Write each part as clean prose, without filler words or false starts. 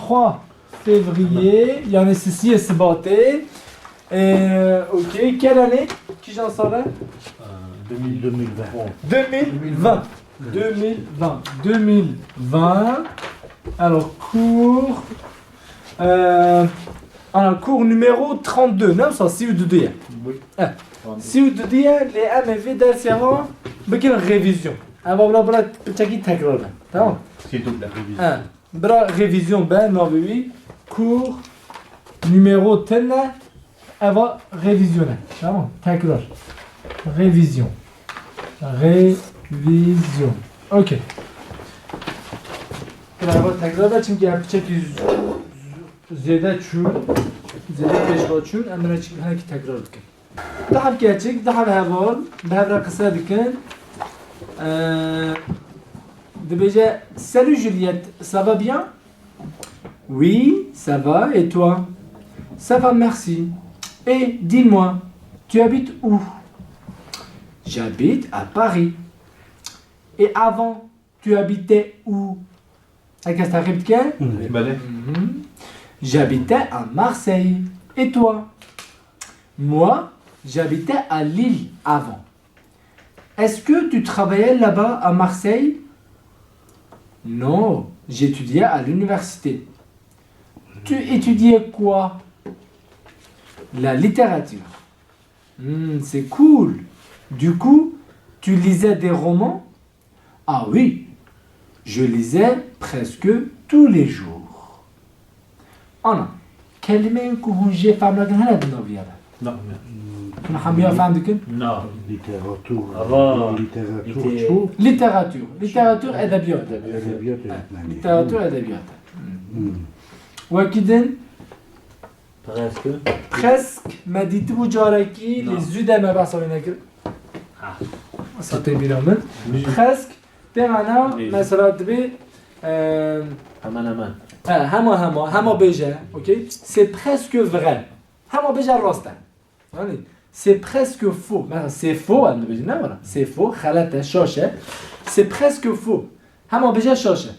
3 février. Yani ceci est saboté. Ok, quelle année? Qui j'en saurais? 2020. 2020. 2020. 2020. Alors, cours. Alors, cours numéro 32. Non, ça, si vous dites. Oui. Si vous dites, les AMV d'Alcéran, بكين révision. Alors, بلا بتشكي تكرار. تمام. C'est toute la révision. بلا révision ben oui. Cours numéro 10. Elle va révisionner. تمام. تكرار. Révision. Révision. OK. Alors, تكرار çünkü بتشكي زيادة شو زيادة بيشوا شو أنا نشكي هناك تكرار بكين. ده بكيتشك ده بهذول بهذا قصة بكين. Déjà, salut Juliette, ça va bien? Oui, ça va, et toi? Ça va, merci. Et dis-moi, tu habites où? J'habite à Paris. Et avant, tu habitais où? Qu'est-ce que tu habites? Balai. J'habitais à Marseille. Et toi? Moi, j'habitais à Lille avant. Est-ce que tu travaillais là-bas à Marseille? Non, j'étudiais à l'université. Tu étudiais quoi? La littérature. C'est cool. Du coup, tu lisais des romans? Ah oui, je lisais presque tous les jours. Anna, كلمة كهونجي فهم لكن هلا بالنوبيا. Non. كنا حميها فهم دكين؟ Non. Littérature. Avant, Littérature. Littérature. Littérature أدبيات. أدبيات يعني. littérature أدبيات. وكذا presque. presque ما ديتو جاركي لزودا ما بحصل نكر. صوتي بيرامن. presque بمعنى مثلا تبي Aman. هما بيجا. OK. C'est presque vrai. هما بيجا راستا. C'est presque faux. C'est faux, c'est faux. C'est presque faux. هما بيجا شاشة.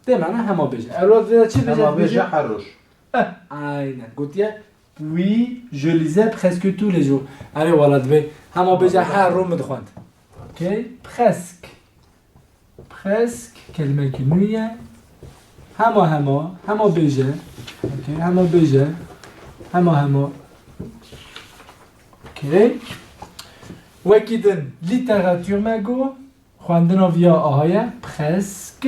ده معناه هما بيجا. Alors tu هما بيجا حروش. Oui, je lisais presque tous les jours. Allez, voilà, هما بيجا حروم مدخوانت. OK. Presque. كلمة كنوية. هما بيجا. OK. هما بيجا. هما. OK. وكذا littérature ماغو خواندنا فيها آهاية presque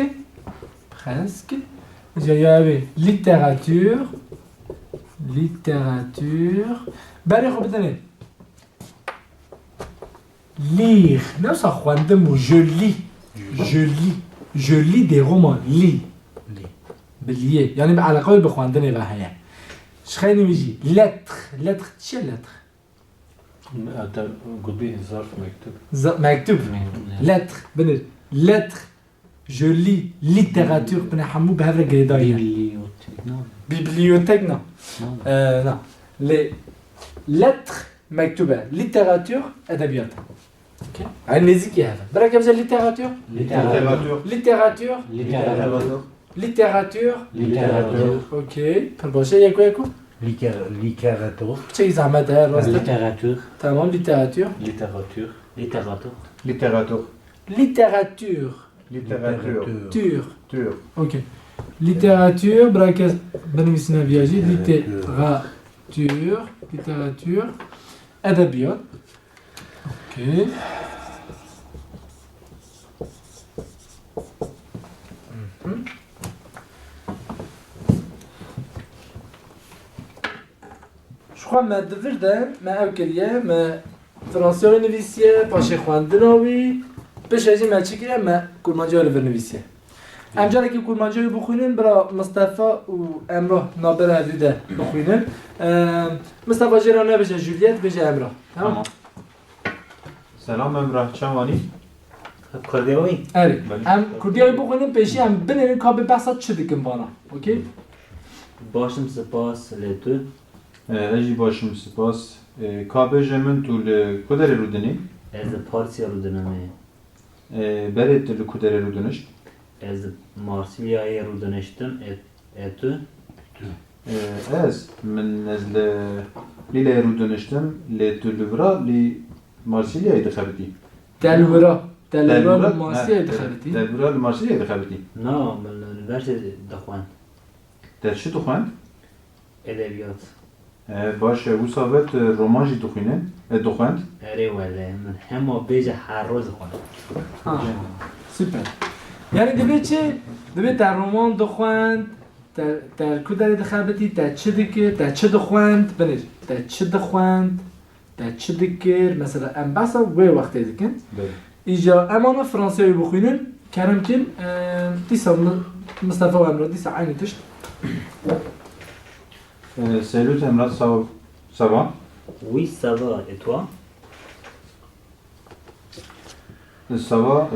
جاية littérature بري خو بدنا lire نفس خواندم je lis des romans بالليه يعني على قول بخواندنا بهاية شخيني بيجي lettre تشي lettre قلبي ظرف مكتوب. مكتوب lettre بنر lettre je lis littérature بنا حمو بهذا الجريداية bibliothèque non non les lettres مكتوبة littérature أدبيات OK عن نزيكي هذا برا كيف littérature littérature OK بالبوشة ياكو Littérature. شيء زعما داير راسك Littérature. تمام littérature OK littérature braquez بنمسنا فياجي littérature أدبيات OK Je crois ما دفردا ما أوكليا ما فرنسية نفسية باشي خواندناوي باش هجي ما تشكيلا ما كل ما جاء لفرنسية أمجارة كي كل ما جاء بخوينن برا مصطفى وأمره نابر هذي بخوينن مصطفى جيرانا بجا جوليت بجا أمره تمام سلام امراه چوانی. Kurdiyawi. أري أم كردياوي بخوينن بيشي أم بنين كابي بحثات شدكن بانا أوكي Başım spas letu. اجی باشم سپاس. کابه جمن طول کدر رودنی. Ez Parsiya rudaname. برید طول کدر رودنش. Ez Marsilya'ya rudanıştım. Etu. Ez min ez li lêru dönüştüm li Tuluvra li Marsilya'yı dixebitî. Telvura الماسية دخلتي Tuluvra li Marsilya'yı dixebitî. نو من البرشة دخوان Te çi dixwend? إدبيات Baş wisa vet roman jî dixwînin. Dixwend. أري ولا من هما بيجي حروز خوان سوبر يعني دبي تاع رومان دخواند تاع كوداري دخابتي تاع تشدك تاع تشدخواند بنج تاع تشدخواند تاع تشدكر مثلا ام باسا وي وقت ذكن اجا امانه فرنساوي بخوينن كرم كن ديسا مصطفى وامرو ديسا عيني تشت Salut Emrah, ça va? Oui ça va et toi Ça va,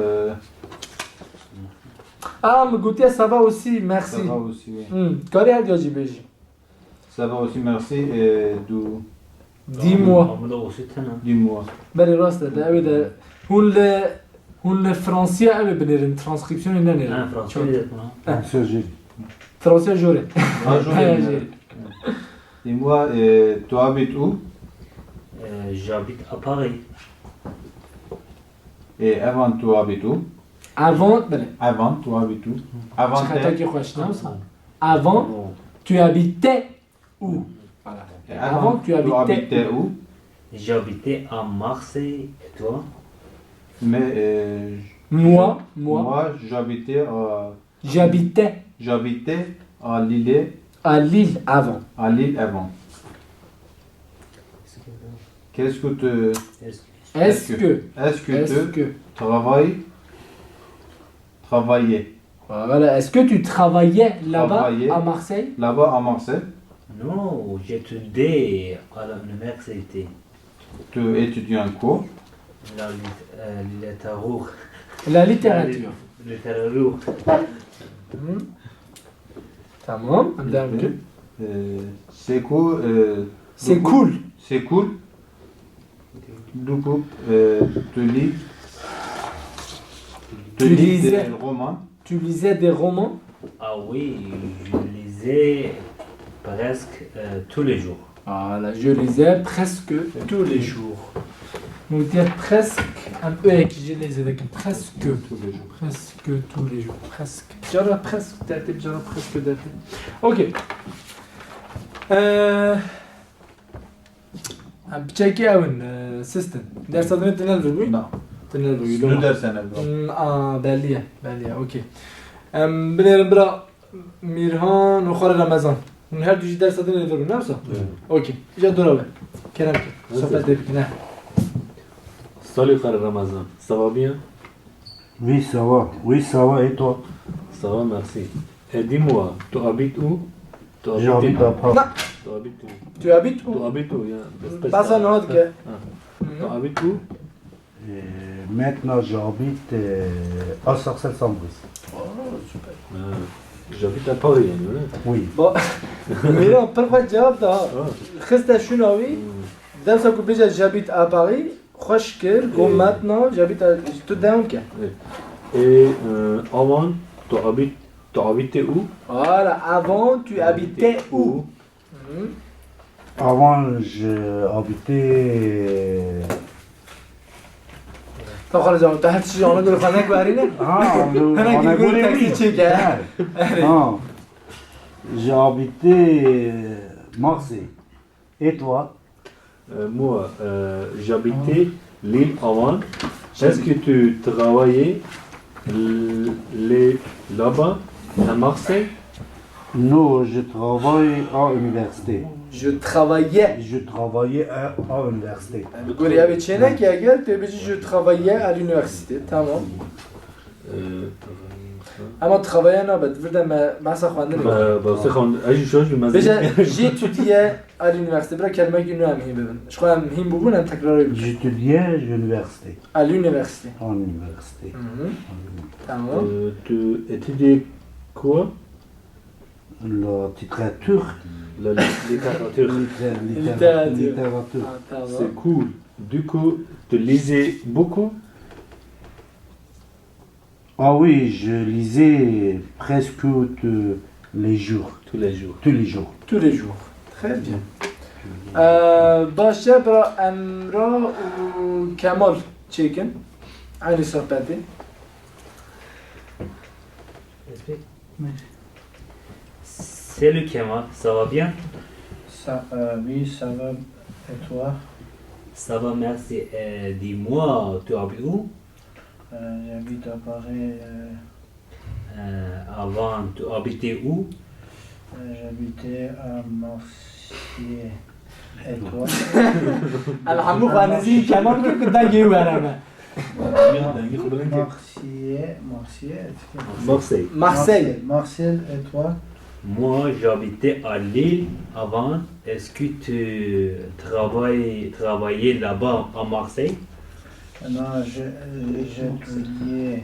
اه مقولتي ça va aussi ça merci va aussi, oui. كاري هاد يجي بيجي Ça va aussi, merci. dis-moi عملوا وسيتنا Dis-moi. بري راسته ده ابدا هون الفرنسية ابي بنيرن ترانسكريبسيون أنا نانيرن فرنسي فرنسية جوري Bonjour. Dis-moi, tu habites où? j'habite à Paris Et avant, tu habites où? avant بله Avant, tu habites où? Avant, خطا كي خوش نوصل avant tu habitais où voilà et avant tu habitais où? j'habitais à Marseille et toi Mais moi j'habitais à Lille à Lille avant avant. Qu'est-ce que tu est-ce que tu travaillais voilà est-ce que tu travaillais là-bas Travaillais. à Marseille là-bas à Marseille? non j'étudiais à l'université Tu étudies en quoi? la littérature la littérature littérature تمام نبدأ نكتب C'est cool. c'est cool C'est cool. Du coup, tu lis Tu lisais. des romans. tu lisais des romans ah oui je lisais presque tous les jours voilà je lisais presque tous les jours nous dire presque un peu avec je lisais avec presque Tous les jours. presque tous les jours presque جرى presque ترتيب جرى presque ترتيب اوكي عم بتشيكي اون سيستم درس هذا تنلفي Non. تنلفي Nu dersen باليه اوكي بنير برا ميرهان وخور رمضان من هر دوجي درس هذا تنلفي نفسه اوكي جا دورا كلام صفات دبكنا Salut frère Ramazan, ça va bien? Oui, ça va, et toi? Ça va, merci. Et dis-moi, tu habites où? Tu J'habite à Paris. Non. Tu habites où? tu habites Tu où habites où? Pas en ordre que Tu habites où? Maintenant, j'habite à Sarcelles-Sambris. J'habite à Paris, hein, Oui. bon ميران pourquoi جواب ده خسته شنوي درس كو بيجا j'habite à Paris خوش كر قوم maintenant j'habite à tout down que Et avant, tu habitais où? voilà avant tu habitais où Avant, j'habitais... طب خلاص جواب تحت شي انا اقول خليك بارينا on انا a اقول volé, تاكسي oui. تشيك Non, j'habitais Marseille. Et toi? Moi, j'habitais l'île avant. Est-ce que tu travaillais là-bas, à Marseille? Non, je travaille à l'université. je travaillais Je travaillais à l'université. بقول يا بتشينك يا قال تبيجي je travaillais à l'université تمام اما travailler انا بدفرد ما سخواندن C'est quand je change de بيجا j'étudiais à l'université برا كلمه كي نو مهم ببن شكون مهم ببون ام تكرار J'étudiais à l'université. à l'université À l'université. تمام Tu étudies quoi? La littérature. La littérature. Littérature. C'est cool. Du coup, tu lisais beaucoup? Ah oui, je lisais presque Les jours. Tous les jours. Tous les jours. Tous les jours. Très bien. باشه برا امرا و کمال چیکن عین صحبتی Salut Kemal, ça va bien? Ça, oui, ça va. Et toi? Ça va, merci. Dis-moi, tu habites où? J'habite à Paris. Avant, tu habitais où? J'habitais à Marseille. Et toi? الحمو خانزی کمال که کدا گیو برامه Marseille. Marseille. Marseille. Marseille, et toi? Moi, j'habitais à Lille avant. Est-ce que tu travaillais là-bas à Marseille? Non, j'étudiais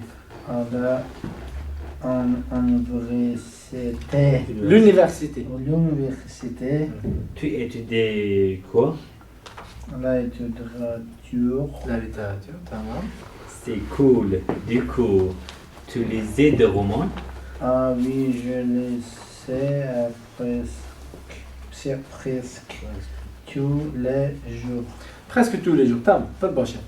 en université. L'université. L'université, Tu étudiais quoi? la littérature. La littérature, tamam. C'est cool. Du coup, tu lisais des romans? Ah oui, je le sais presque tous les jours. Presque tous les jours تمام فل باشه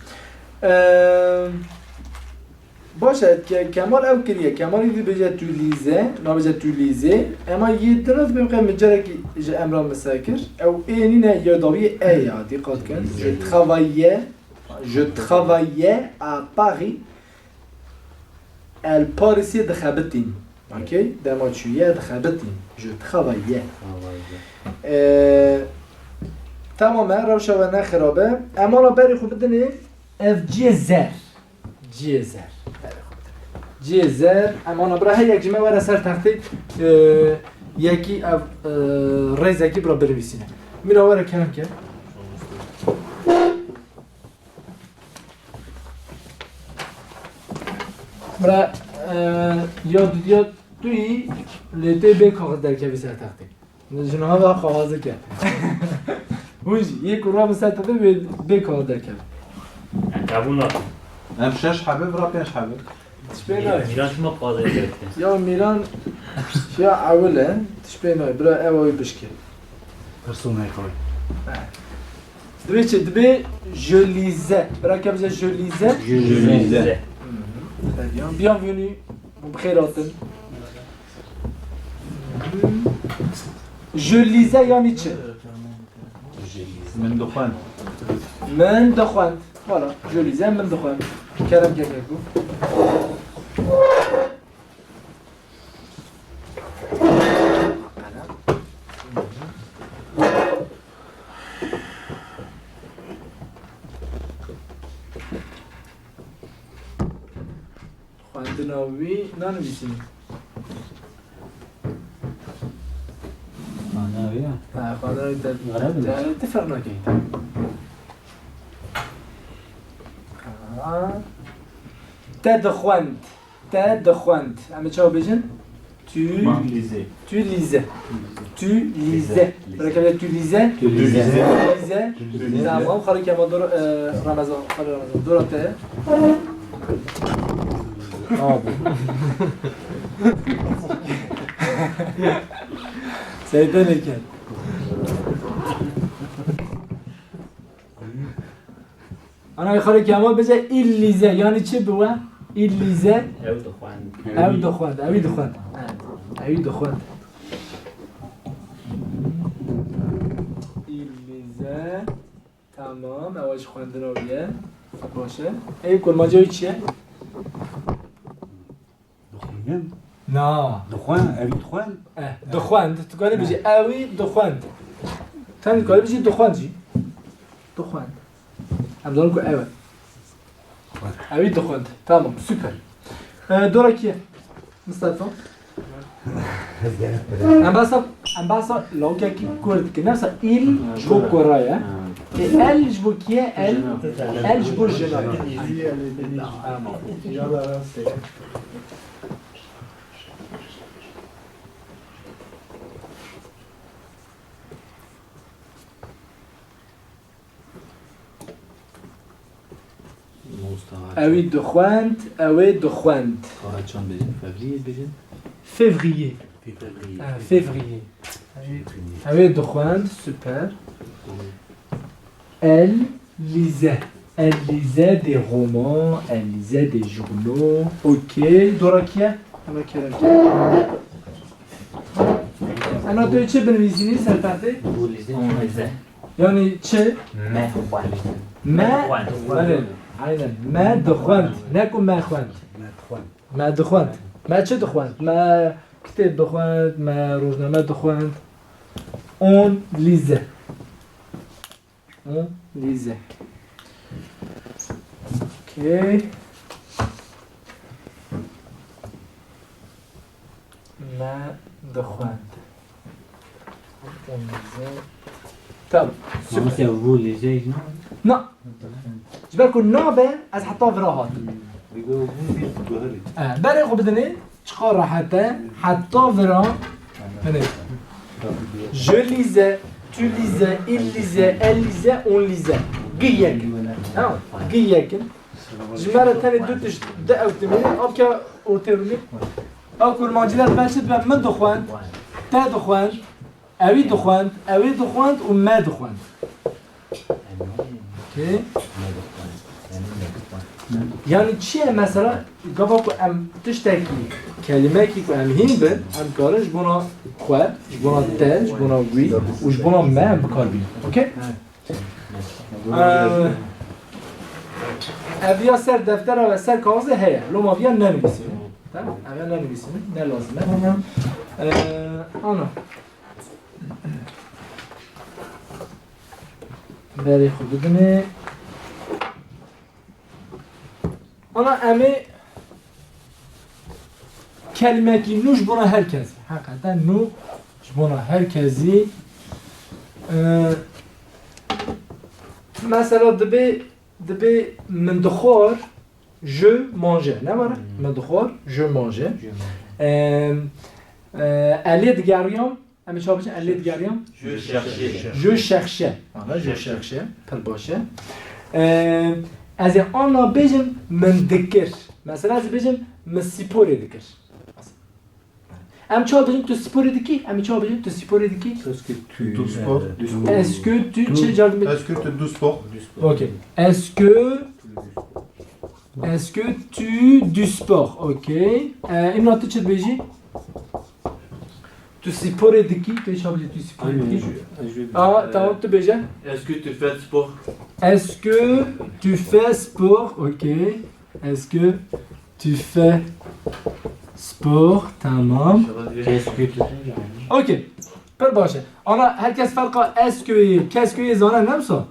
باشه که کمال او کریه کمال ایدی بجه تو لیزه نا بجه تو لیزه اما یه درست بمقیم مجره که جه امران مساکر او اینی نه یاداوی ای عادی قاد کن je travaillais à Paris الباريسي دخابتين اوكي دما شويه دخابتين je travaillais تماما روشا و نه خرابه اما را بری خوب بدنی اف جیزر جیزر اما نبرا هی یک جمعه وره سر تختی یکی اف ریز یکی برا برویسینه مینا وره کنم که برا یاد توی لیته به کاغذ در کبی سر تختی جنها با کاغذ کرد وجی یک رو به سر تختی به کاغذ در کبی قبول ام 6 حبه برا 5 حبه تشبه میران شما قاضی گرفته یا میران یا اوله تشبه نای برا اوی بشکه Personne خوی. دبی چه دبی جلیزه برا که بزه جلیزه جلیزه. très bien bienvenue بخیراتن جلیزه یعنی چه من دخان من دخواند voilà جلیزه من دخواند کرم که بگو خواندناوی ننویسیم خواندناوی در اتفاق نکنید تدخواند همه چه ها بجن؟ Tu lisais برای که tu lisais تمام خالی که ما رمضان دوراته سیده نکن انا خالی که ما بجه il lisait یعنی چی بوه؟ il lisait اوی دخواند il lisait تمام اواش خواندن آویه باشه ای کلماجه چیه؟ دخوان. نه دخوان. اوی دخوان. دخواند تو کاری بجی اوی دخواند تن کاری بجی دخواند جی دخواند هم دارم که اوی اوی دخواند تمام سوپر دورا کیه؟ مصطفى ام باسا لوكا كي كورد كي نفسها il جبو كورايا ال جبو كيه ال جبو جنا اوي دخواند چند بجن؟ فوریه بجن؟ février février. Avec دخان super. Elle lisait. Elle lisait des romans, elle lisait des journaux. Ok. Dorakia. أنا توي چه بنویسینی سرپرده؟ یعنی چه؟ ما بله عیناً ما دخوند نکن ما خوند ما دخوند ما چه دخوند؟ ما کتاب دخوند ما روزنامه دخوند on lisait ok ما دخوند on lisait طب سمعت أبوه اللي زي لا جبالكم نوبة از حطها في راحات بيقولوا أبوه بيقولوا برای خوب بدنی چقدر راحته حتی في راه هنه je lisais tu lisais il lisait elle lisait on lisait قيك قيك جمالة تاني دوتش دقة وتميني أبكا وترمي أكو المعجلات باشد بقى من دخوان تا دخوان أوي دخوان وما دخوان اوكي يعني چیه مثلا گفت کو ام تشتکی کلمه کی کو ام هین بر ام کارش بنا خو بنا تاج بنا وی و بنا ما ام کار بی اوکی اویا سر دفتر و سر کاغذ هيا لو ما بیا ننویسیم تمام اویا ننویسیم نه لازمه انا برای خود بدونه أنا أمي كلمة كي نوش بنا هركزي حقيقة نوش بنا هركزي مثلا دبي من دخور je mangeais نمارا من دخور je mangeais أليد قاريوم أمي شو بيجي أليد قاريوم je cherchais je cherchais بالباشة از آنها بجم من دکر مثلا از بجم من سیپوری دکر ام چه بجم تو سیپوری دکی امی چه بجم تو سیپوری دکی Du sport. est-ce que tu چه جواب میدی Est-ce que tu du sport? ok est-ce que tu du sport ok این نقطه چه بجی تو سیپوری دکی تو چه بجی تو سیپوری دکی تمام تو بجه Est-ce que tu fais du sport? Est-ce que tu fais sport? Ok. Est-ce que tu fais sport? Tamam. Qu'est-ce que tu fais? Ok. Per باشه. أنا هركز فرقة est-ce que qu'est-ce que زانه نمسا.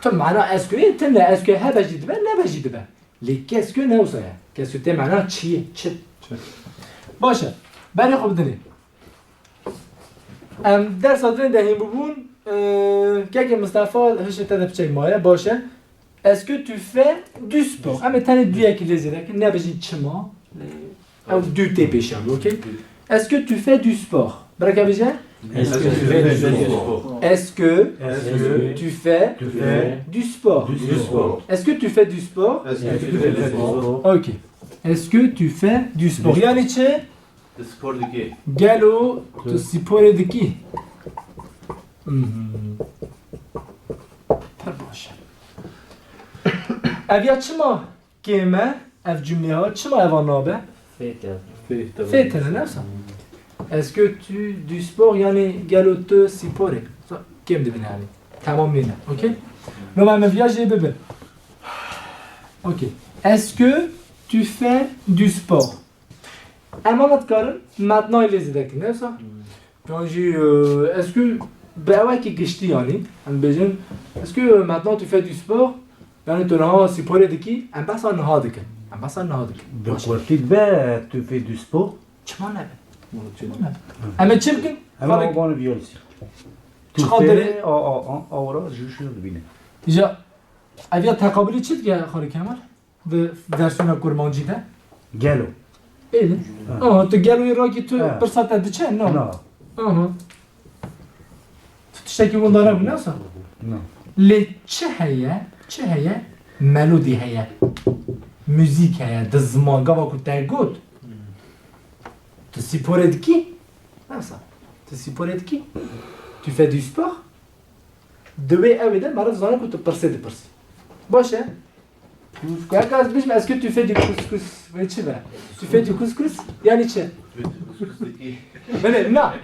تو معنا est-ce que تنه est-ce que ها بجید به نه بجید به. لی qu'est-ce que نمسا. qu'est-ce que ته معنا چیه؟ چه؟ باشه. برای خوب دنی. در صدرین دهیم ببون که مصطفی هش تدب چه مایه باشه est-ce que tu fais du sport اما تنه دویه که لزیده که نبجید چما او دو تی پیشم اوکی est-ce que tu fais du sport برای که بجه Est-ce que tu fais du sport? est-ce que tu fais du sport est-ce que tu fais du sport Est-ce que tu fais du sport? ok est-ce que tu fais du sport یعنی چه Le sport de qui? گلو تو سیپور دکی پر باشه اویا چما کیمه اف جمله ها چما اوان نابه فیتر نفسه est-ce que tu du sport یعنی گلو تو سیپوره کیم دبینه همی تمام مینه اوکی نو من ویاج ببین اوکی est-ce que tu fais du sport امانت کارن متنای لزیده که نفسه جانجی est-ce que باوی که گشتی یعنی هم بجن est-ce que maintenant tu fais du sport یعنی تو نها سیپوره دکی هم بس آن نها دکن هم بس آن نها دکن De quoi tu vas, tu fais du sport? چما نبه اما چی بکن؟ Ama on va le viol ici. Tu چقدر fais ahora je suis bine. اینجا اویا تقابلی چی دیگه خالی کمر؟ به درسون کرمانجی ده؟ Gallo. ایده؟ آه تو گلوی را که تو برسات ده چه؟ نه Non. آها تو تشتکی بون داره بونه اصلا؟ Non. لی چه هیه؟ ملودی هیه موزیک هیه ده زمان گاوا که در گود تو سیپوره دکی Comme ça. Tu supportes qui? Tu fais du sport? Demain, tu peux percer. Boche, hein? Est-ce que tu fais du couscous? Tu fais du couscous? Yani çe? Bene, na.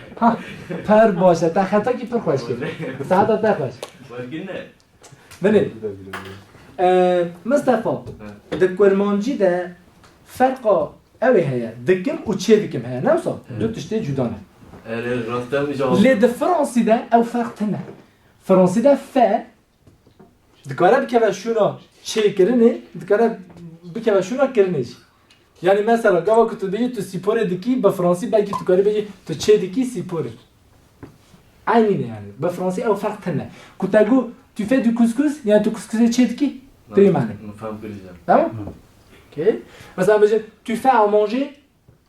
Per boşa, ta hata ki per خوش كده. ساعات ta خوش. بله. مصطفى دكورمانجي ده فرقه اوي هي دكم و تشي دكم هي نوصل دو تشتي جدانه لي دفرنسي ده او فرق تنه فرنسي ده ف دكاره بكوا شونا تشي كرني دكاره بكوا شونا كرنيش يعني مثلا قبل كنت بيجي تو سيبوري دكي بفرنسي باقي تكاره بيجي تو تشي دكي سيبوري عيني يعني بفرنسي او فرق تنه كنت اقول tu fais du couscous يعني تو couscous تشي دكي تري معنى تمام اوكي مثلا tu fais à manger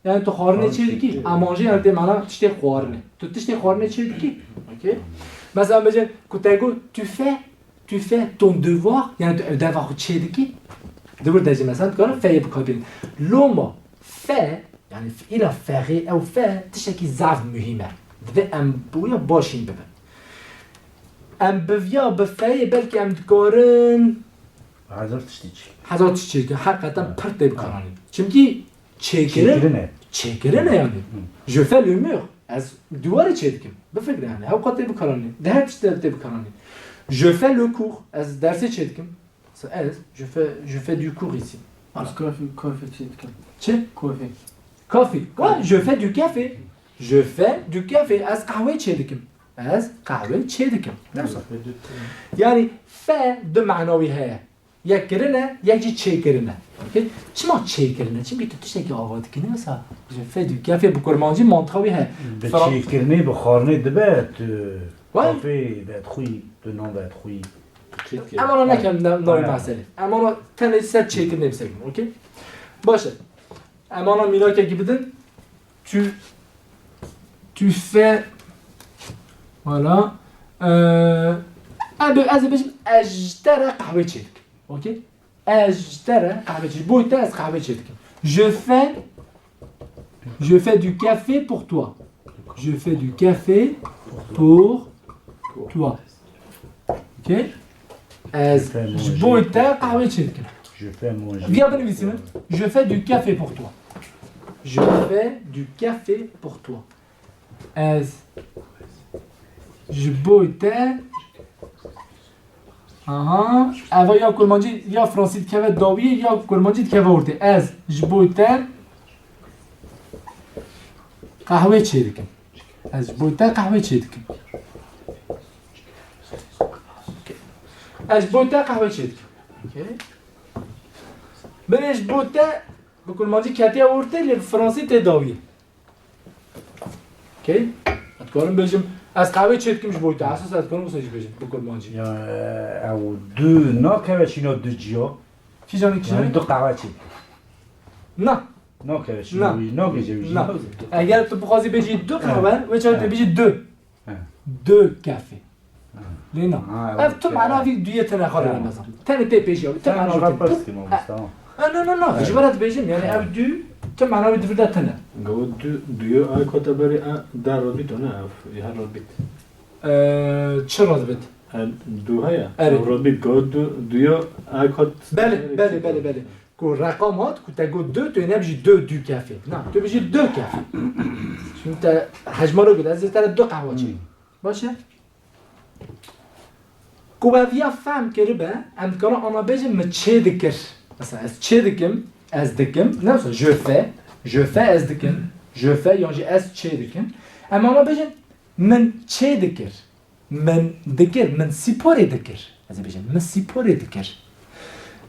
يعني تو خورنه تشي دكي à manger يعني تي معنى تشتي خورنه تو تشتي خورنه تشي دكي اوكي مثلا كنت اقول tu fais ton devoir يعني devoir تشي دكي دبر داجي مثلا تقول في بكابين لوما في يعني الى فاري او في تشكي زعف مهمه دبي ام بويا باشين ببن ام بفيا بفاي بلكي ام دكورن هزار تشتيجي هزار تشتيجي حقیقتا پرت بکارانی چونکی چکرنه yani je fais le mur از دوار چیدکم بفکر yani او قطعی بکارانی ده هر تشتیل بکارانی je fais le cours از درس چیدکم از je fais du cours ici كوفي تشيتكم چه كوفي كافي je fais du café je fais du café از قهوه چیدکم از قهوه چیدکم yani fe de معناوی هست یک کرنه یکی چه کرنه اوکی چما چه کرنه چی بیت توش که آواد کنه مثلا je fais du café بکرمانجی منطقوی هست بچی کرنه بخارنه دبت کافی بهت خوی دنان بهت خوی اما انا نکم نوعی مسئله اما انا تنه سر چه کرنه بسگم اوکی باشه اما انا مینا که بدن tu fais voilà از بجم اجتره قهوه چه اوکی اجتره قهوه چه بویته از قهوه چه je fais du café pour toi je fais du café pour toi ok از بویته قهوه چه je fais manger viens بنویسیم je fais du café pour toi je fais du café pour toi از je بویته آها اول یا کرمانجی یا فرانسید که داویه یا کرمانجی که ورده از جبویتر قهوه چه دکم از جبویتر قهوه چه دکم از جبویتر قهوه چه دکم من جبویتر به کرمانجی کتی ورده لی فرانسید داویه اوکی اتکارم بجم از قهوه چه دکم جبویتر اساس از کنم مساجی بجم به کرمانجی یا او دو نا که چینا دو جیا چی جانی دو قهوه چی نه نا که چینا نا بجی نه اگر تو بخواستی بجی دو قهوه و چرا تو بجی دو کافه لینا اف تو معنا فی دویه تنه خاله مثلا تنه تی پیش یا تو معنا نه جبرات بجیم یعنی اف دو تو معنا فی دو تنه قول دویو آی کاتبری در رابط نه هر رابط چرا رابط دو هیا رابط قول دویو آی کات بله کو رقمات کو تا گو دو تو نبجی دو کافه نه تو بجی دو کافه چون تا حجم رو گل از تر دو قهوه چی باشه کو با ویا فهم کرده به امکان آن بجم چه دکر مثلا از چه دکم از دکم نه مثلا je fais از دکم je fais یعنی از چه دکم اما آن بجم من چه دکر من سیپوری دکر از بجم من سیپوری دکر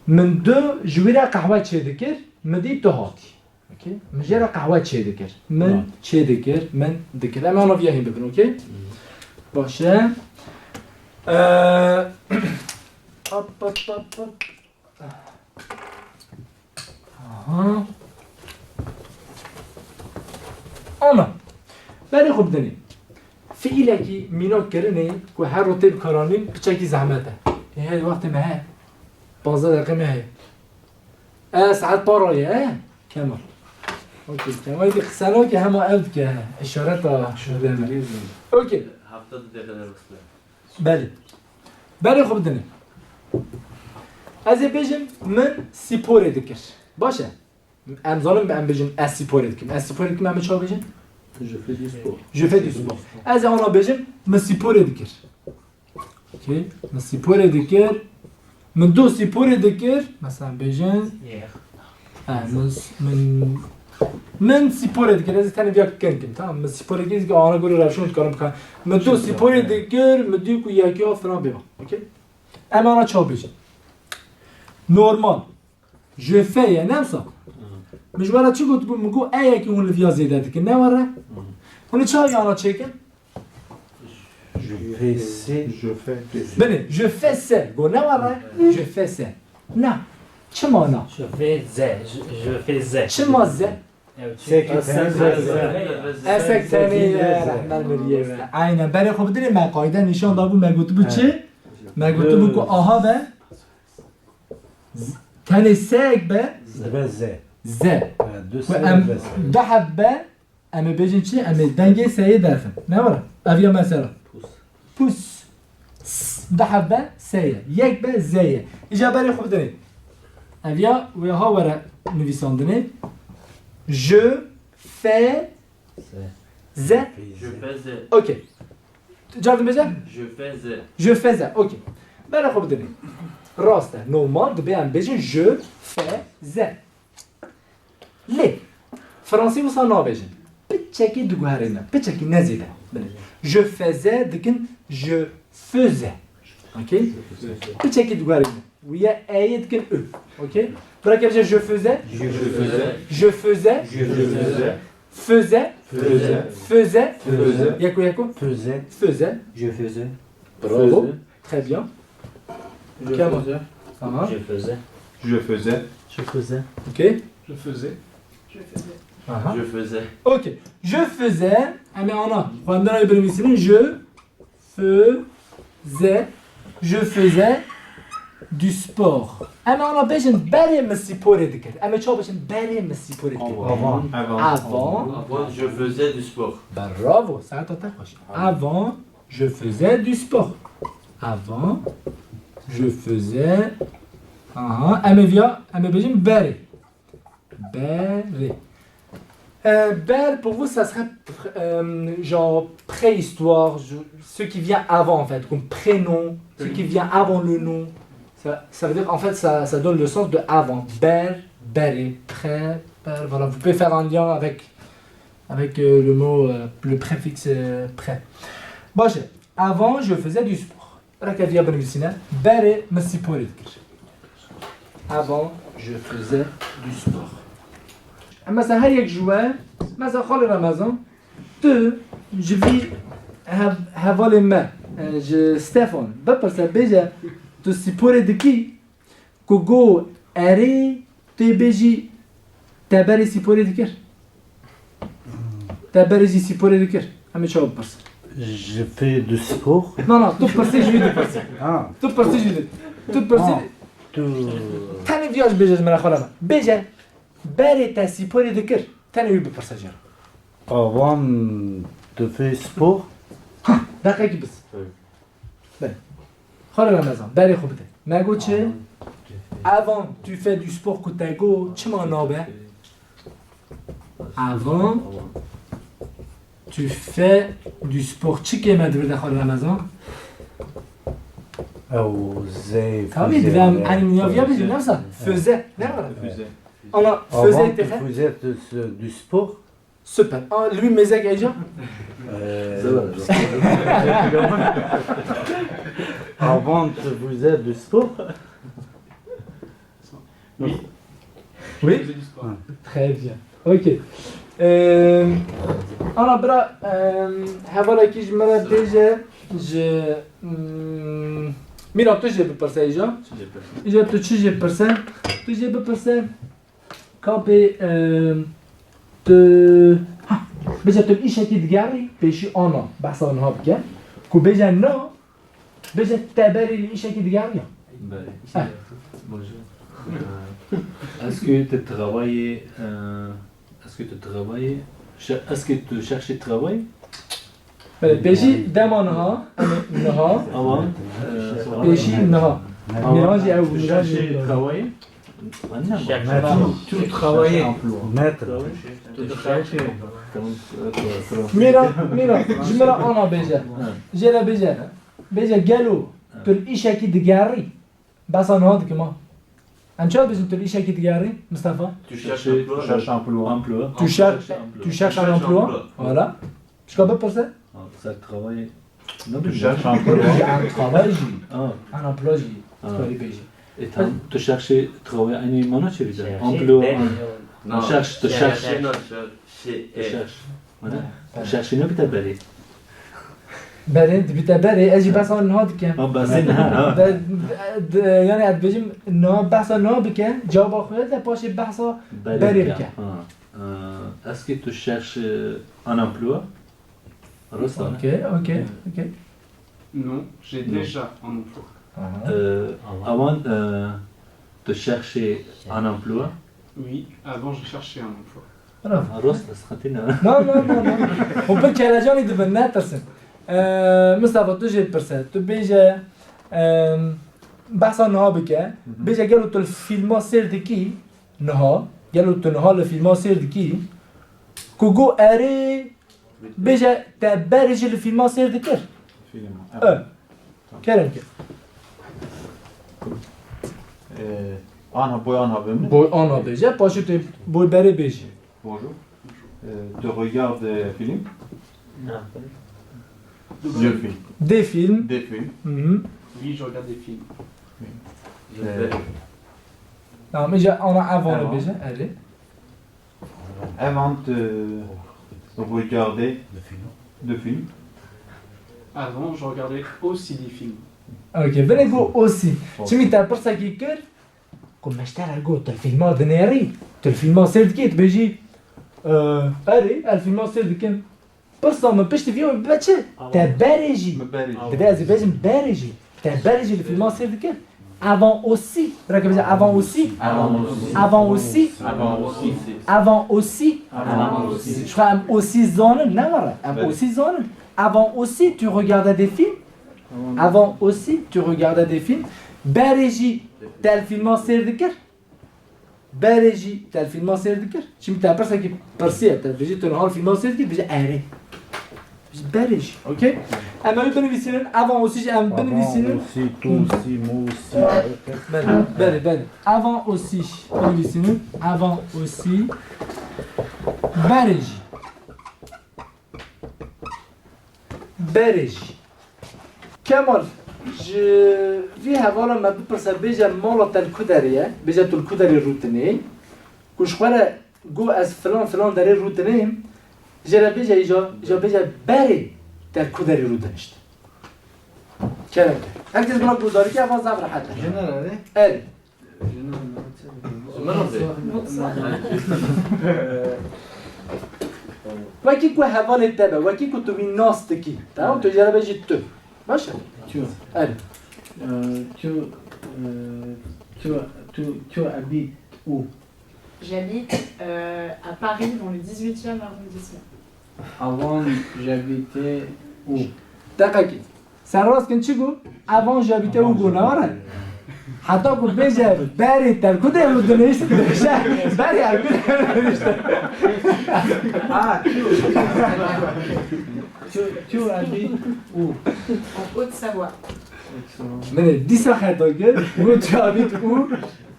من دو جویرا قهوه چه دکر مدی تو هاتی اوکی مجرا قهوه چه دکر من چه دکر من دکر اما آن ویا هم ببین اوکی باشه آها آنا بله خوب دنیم فعیله که مینا کرنه که هر رو تیب کرانیم بچه زحمته یه وقت مهه 15 دقیقه مهه ساعت پارایه کمال اوکی کما دی خسالو که همه افت که اشارت شده اوکی هفته دقیقه درسته. بله خوب دنه از بیشم من سپور دکر باشه امزالم به ام بیشم از سپور دکم از سپور دکم همه چه بیشم Je fais du sport. je fais du sport از آنها بیشم من سپور دکر اوکی من سپور دکر من دو سپور دکر مثلا بیشم من سپور دکر از تنی بیا کنیم تمام من سپور دکر که آنها گوری روشون کارم بکنم من دو سپور دکر من دیو کو یکی ها فران بیام اوکی اما آنها چه بیشم normal je fais ya nafsa مجبورة شو قلت بقول أي كي هون الفيا زيادة كنا ورا هون شو يعني تشيكن Je fais c'est. Je fais. بني je fais ça قلنا ورا je fais ça نا شو نا Je fais Z. شو زي C'est qui أسك ثاني رحمن مريم عينا بري خب بدري ما قاعدة نشان دابو ما قلت بتشي ما قلت بكو آها به تاني ساق به c'est. ز Deux و ام c'est. ده حبه اما بيجن چی اما دنگه سه درفن نه ورا اویا مثلا پوس ده حبه سه یک به زیه اینجا برای خوب دارید اویا و ها ورا نویساندنه je fais z Je fais Z. اوکی جواب بزن Je fais Z. je fais z اوکی برای خوب دارید راسته نورمال دو بیان بجن je fais z لی فرانسی واسه نابجن بچکی دو گوهرینه بچکی نزیده je faisais دکن je faisais اوکی بچکی دو گوهرینه و یه ای دکن او اوکی برای که بجن je faisais je faisais faisais یکو faisais Je faisais. bravo très bien Je Comment? faisais. Je faisais. Je faisais. Je faisais. ok Je faisais. aha Je faisais. ok je faisais اما انا خواندن بنویسین je faisais du sport اما انا بجن برای مسیپور دکر اما چا بجن برای مسیپور دکر Avant. avant Avant, je faisais du sport. bravo ça t'entend خوش avant je faisais du sport avant je faisais اما بیا اما بجن برای Belle, pour vous, ça serait genre préhistoire, ce qui vient avant en fait, comme prénom, ce qui vient avant le nom. Ça veut dire en fait, ça donne le sens de avant. Belle, belle, prêt, belle. Voilà, vous pouvez faire un lien avec le mot, le préfixe prêt. Bon, avant, je faisais du sport. Avant, je faisais du sport. مثلا هر یک جوه مثلا خال رمضان تو جوی حوال ما ستefan بپرسه بیجه تو سپور دکی که گو اری توی بیجی تبری سپور دکر تبری جی سپور دکر همه چه بپرسه Je fais du sport. نه تو پرسی جوی دپرسه Ah, تو پرسی جوی تو پرسی tu. تنی ویاج بیجه من خالم بیجه بری تا سپور دکر تنی وی بپرسه جرا Avant de faire sport, دقیقی بس بله خاله رمضان بری خوب ده مگو چه؟ avant tu fais du sport que t'as go چه معنابه؟ avant tu fais du sport چی که مدور ده خاله رمضان؟ ou j'ai. تمامی دیدم انیمیاویا بزید نفسه فزه نه Faisais. انا Avant, فزه tu تخه faisais du sport. سپر لوی مزاج ایجا Avant, tu faisais du sport. Oui très bien ok انا برا حوالا کیش مرا دیجه میرا تو جه بپرسه ایجا ایجا تو چی جه بپرسه تو جه بپرسه کابه تو بجا تو ایشه که دیگری پیشی آنا بحث آنها بگه که بجا نا بجا تبری ایشه که دیگری Ah. Bonjour. Est-ce que tu travailles Est-ce que tu travailles? Est-ce que tu cherches travail? بيجي دائما نهار نهار Avant? بيجي نهار ميلانجي أو Tu cherches ميلانجي travail? Tu travailles. Maître. ميرا جمرة أنا بيجا جيلا بيجا قالوا تل إيشا كي دقاري بس أنا هاد كمان أنت بيجي تل إيشا كي دقاري مصطفى Tu cherches emploi. tu cherches un emploi voilà je peux pas ça Ça travaille. Tu cherches un peu. un travail j'ai Ah. un emploi j'ai c'est pas les Et tu cherches travail à une monnaie, emploi. Non, Tu cherches. Tu cherches. Voilà. Tu cherches une petite belle. بري تبي بري اجي بس انا هاد كان بس إنها. يعني عاد بيجي نو بس نو بك جواب اخويا ده باش بحث بري بك Est-ce que tu cherches un emploi? Rostan. ok Non, j'ai déjà un emploi. Avant de chercher un emploi, Oui, avant j'ai cherché un emploi. Rostan, c'est non on peut que la journée de بنات مصطفى تجي برسات تبيجا بحث نها بك بيجا قالوا تو الفيلم سير دكي نها قالوا تو نها الفيلم سير دكي كوغو اري بيجا تبارج الفيلم سير دكر كلام كده أنا بيمن. بو انا بيجا باشو تي بو بري بيجي Bonjour. Tu regardes des films? Deux films. des films Des films. Oui, je regarde des films. non mais j'ai on a avant le بيجا allez Avant de regarder deux films. Avant, je regardais aussi des films. ok venez go aussi tu مي تاع برسا كي كر كون مشترى قلت الفيلم دنيري الفيلم سيرد كيت بيجي اري الفيلم سيرد كم برسا ما باش تفيو باتشي تبارجي Me تبارجي باش مبارجي تبارجي الفيلم سيرد كم avant aussi راك بيجي avant aussi avant aussi avant aussi je crois aussi zone non aussi zone avant aussi tu regardais des films avant aussi tu regardais des films بارجي تاع الفيلم سير ذكر بارجي تاع الفيلم سير ذكر شي تاع برسا كي برسي تاع بيجي تنهار الفيلم سير ذكر بيجي اري بيجي بارجي اوكي اما البنفيسيون افون اوسي جي ام بنفيسيون Si, tout, si, moi aussi. بالي avant aussi بنفيسيون avant aussi بارجي بارجي كمال je vi هذول ما ببرسا بيجا مولة الكدرية بيجا الكدري روتيني كوش خوالا جو از فلان داري روتيني جرا بيجا يجا بيجا باري تاع الكدري روتينشت كلام هركز بلاك بوداري كي افاز زعما حتى Général, ال وكي كو هذول التابع وكي كنت من ناس تكي تمام تجرا بيجي تو ماشي tu ال tu habites où? J'habite à Paris, dans le 18e arrondissement. Avant, j'habitais où? دقيقة سراس كنت شو avant j'habitais au Gonara حتى كنت بيجا باري تاع كده مدنيش باري على كده Ah, tu habites où? En Haute-Savoie. من دي صحة تاكل قلت tu habites où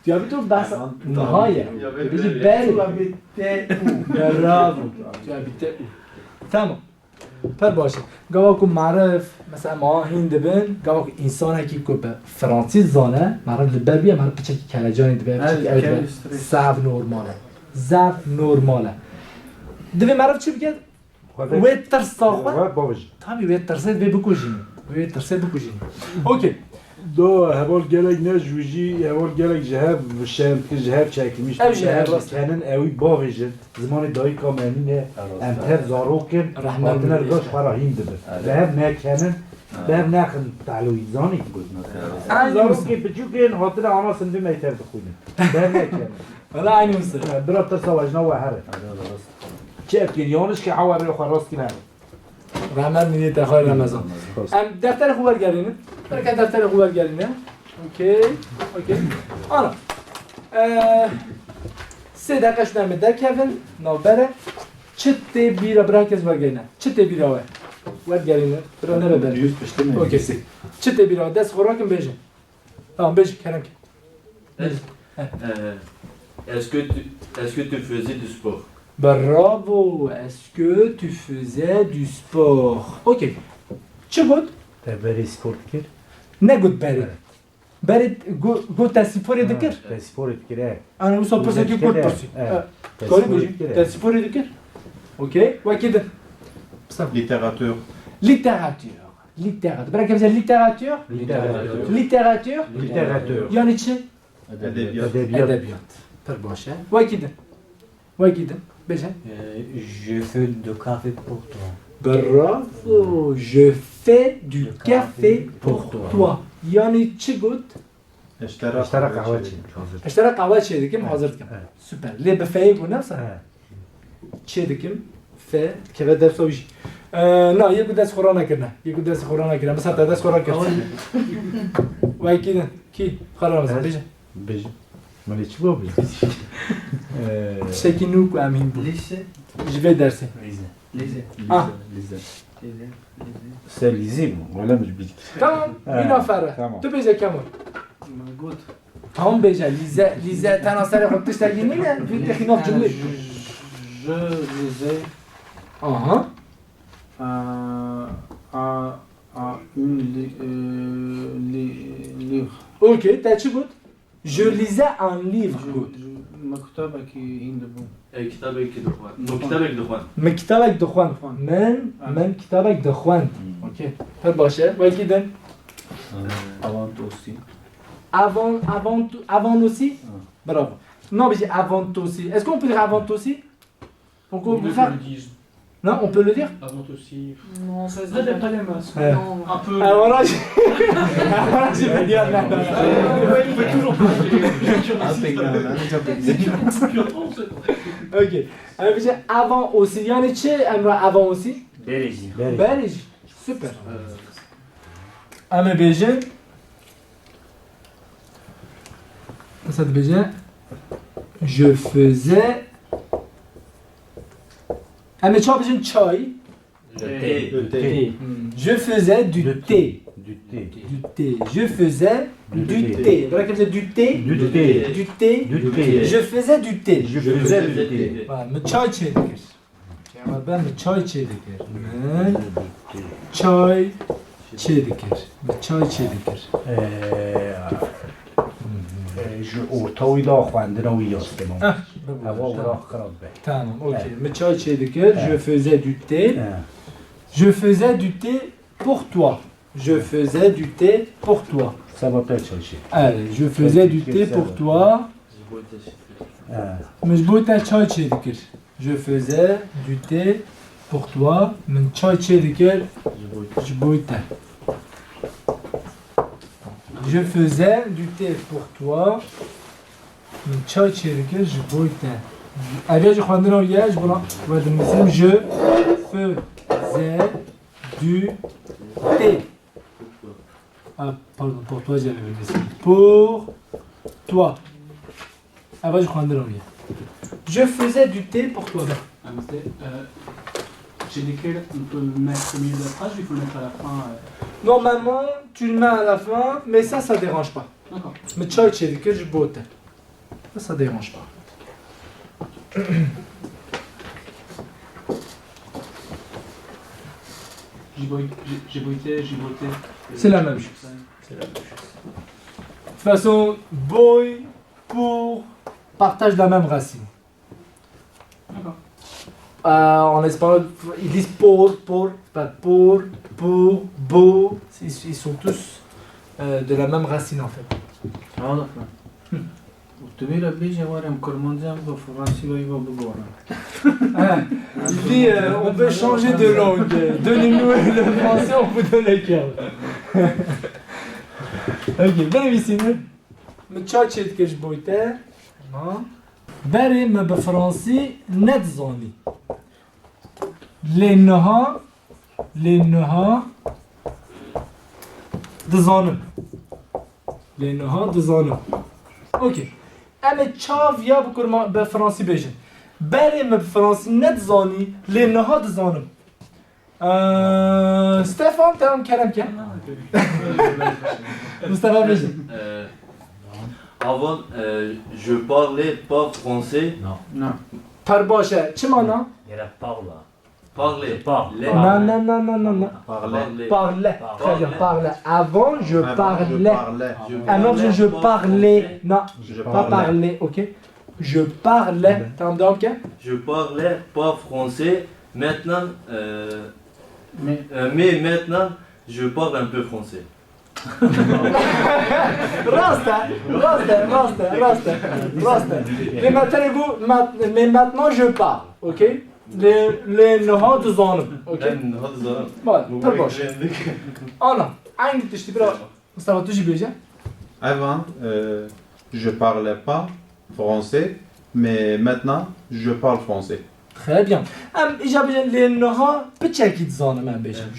tu habites où بس نهاية بيجي Tu باري habitais où? برافو tu habitais où تمام پر باشه گاواکو معرف مثلا ما هند بن گاواکو انسان هکی کو به فرانسی زانه معرف لبربیه معرف بچه که کلجانی دبه بچه که اوید زف نورماله زف نورماله دوی معرف چی بگید؟ وید ترس تاخوه؟ Ouais, bon, طبعی وید ترسه دوی بکوشینی وید ترسه بکوشینی اوکی دو هوال گلک نجوجی هوال گلک جهاب شام که جهاب چکمیش او جهاب راست. کنن اوی باویجن زمان دایی کامنینه امتر زاروکن رحمه رحمتنا الله. الگاش فراهیم دبه جهاب نکنن برنخن تعلوی زانی بود عین زارو مصر که بچوکین خاطر آنا سندی میتر بخونیم برنخن ولا عین مصر برات تسواجنا و هره چه اپینیونش که حواری و خراس کنه رحمت میدید در خواهی رمضان دفتر خوب برگردینه برکت دفتر خوب برگردینه اوکی آنا 3 دقیقه شدن در کوین نابره چه تی بیرا برای کس برگردینه چه تی بیرا برگردینه برا نره بره اوکی چه تی بیرا دست خوراکم بیجه بیجه کرم که Est-ce que tu faisais du sport? Bravo, est-ce que tu faisais du sport? Ok. چه بود؟ بری سپورت کرد نگود برید برید گو تسیپوری دکر سپورت کرد انا وصل برسا کی گود برسی کاری بجی تسیپوری دکر اوکی و کده Littérature. littérature برای که بزن littérature littérature یعنی چه؟ ادبیات پر باشه و کده بجن Je fais du café pour toi. Bravo, je fais du café pour toi. یعنی چی گود؟ اشترى قهوه چی اشترى قهوه چی دکیم حاضر دکیم سوپر لی بفعی گو نفسه چی دکیم ف که به درس ویش نه یه گود دست خورا نکرنه بس حتی دست خورا کرد وای کی خورا مثلا بیجه مالی چی با بیجه شکی نوک و امین بود جوه درسه سه لیزی بود ولی مش بیجه تمام اینا فره تو بیجه کمون Gut. تمام بیجه لیزه تناصر خود تشتگی نیله فیلت خلاف جمله Je lisais آها livre. اوکی تا چی بود؟ Je lisais un livre بود مكتبة كي هند بون. كتابك دخوان. كتابك دخوان. من کتابک دخوان من کتابک دخوان اوکی پر باشه وای کی دن Avant aussi. avant aussi bravo non mais j'ai avant aussi est-ce qu'on peut dire avant aussi on peut faire non on peut le dire Avant aussi. Non, ça se Ça dit dépend des masses. Non. Un peu. alors là je vais dire là Il faut toujours ok alors j'ai avant aussi yani çi emra avant aussi Beriji. Berij super ama beje ça te beje je faisais ama çay beje çay Le thé. je faisais du thé du thé du thé je faisais du thé bırak bize du thé du thé du thé du thé je faisais du thé je faisais du thé من چای چه دکر من چای چه دکر من چای چه دکر من چای چه دکر orta da خوندن و یاستم هوا برا خراب به تمام اوکی من چای چه دکر je faisais du thé je faisais du thé pour toi je faisais du thé pour toi سبب چالشی allez je faisais du thé pour toi مش بوتا چای چه دکر je faisais du thé pour toi من چای چه دکر جبوتا je faisais du thé pour toi من چای چه دکر جبوتا اگه جو خواندن رو یه جبران باید نمیسیم je faisais du thé ah pardon pour toi j'avais mis pour toi اگه جو خواندن رو یه je faisais du thé pour toi J'ai lesquels on peut le mettre au milieu de la phrase, il faut le mettre à la fin. normalement tu le mets à la fin mais ça dérange pas D'accord. mais çay çe dikir jbota ça dérange pas J'ai boité. C'est la même chose. De toute façon, boy, pour, partagent la même racine. D'accord. En espagnol, ils disent pas pour, beau. Ils sont tous de la même racine en fait. Tu la bise, warem kormandiam va Francie va y va bugora. Il dit on peut changer de langue. Donnez-nous le français, on vous donne le cœur. Ok, بنویسین چا چیت کش بویته بریم به فرانسی ندزانی لینها دزانم لینها دزانم اوکی اما چاو یا بکر به فرانسی بیشن بریم به فرانسی ندزانی لینها دزانم Stéphane, t'as un calme qui Moustapha Béji. Avant, je parlais pas français. Non. Par Bacha, tu m'en as Il y a parle. Parler. Parle. Non. Parlait. Parlais. Très bien, parlais. Avant, je parlais. Parlait. Alors, je parlais. Non, Je pas parler, ok? Je parlais. T'as un dog, Je parlais pas français. Maintenant, Mais mais maintenant, je parle un peu français. Rasta. Mais maintenant, je parle, ok? Les noms de zone, ok? Bon, par Bacha. Ana, aynı tişti biraz. Mustafa tuşu bir Avant, je parlais pas français, mais maintenant, je parle français. Très bien. Les noms petcheki de zone,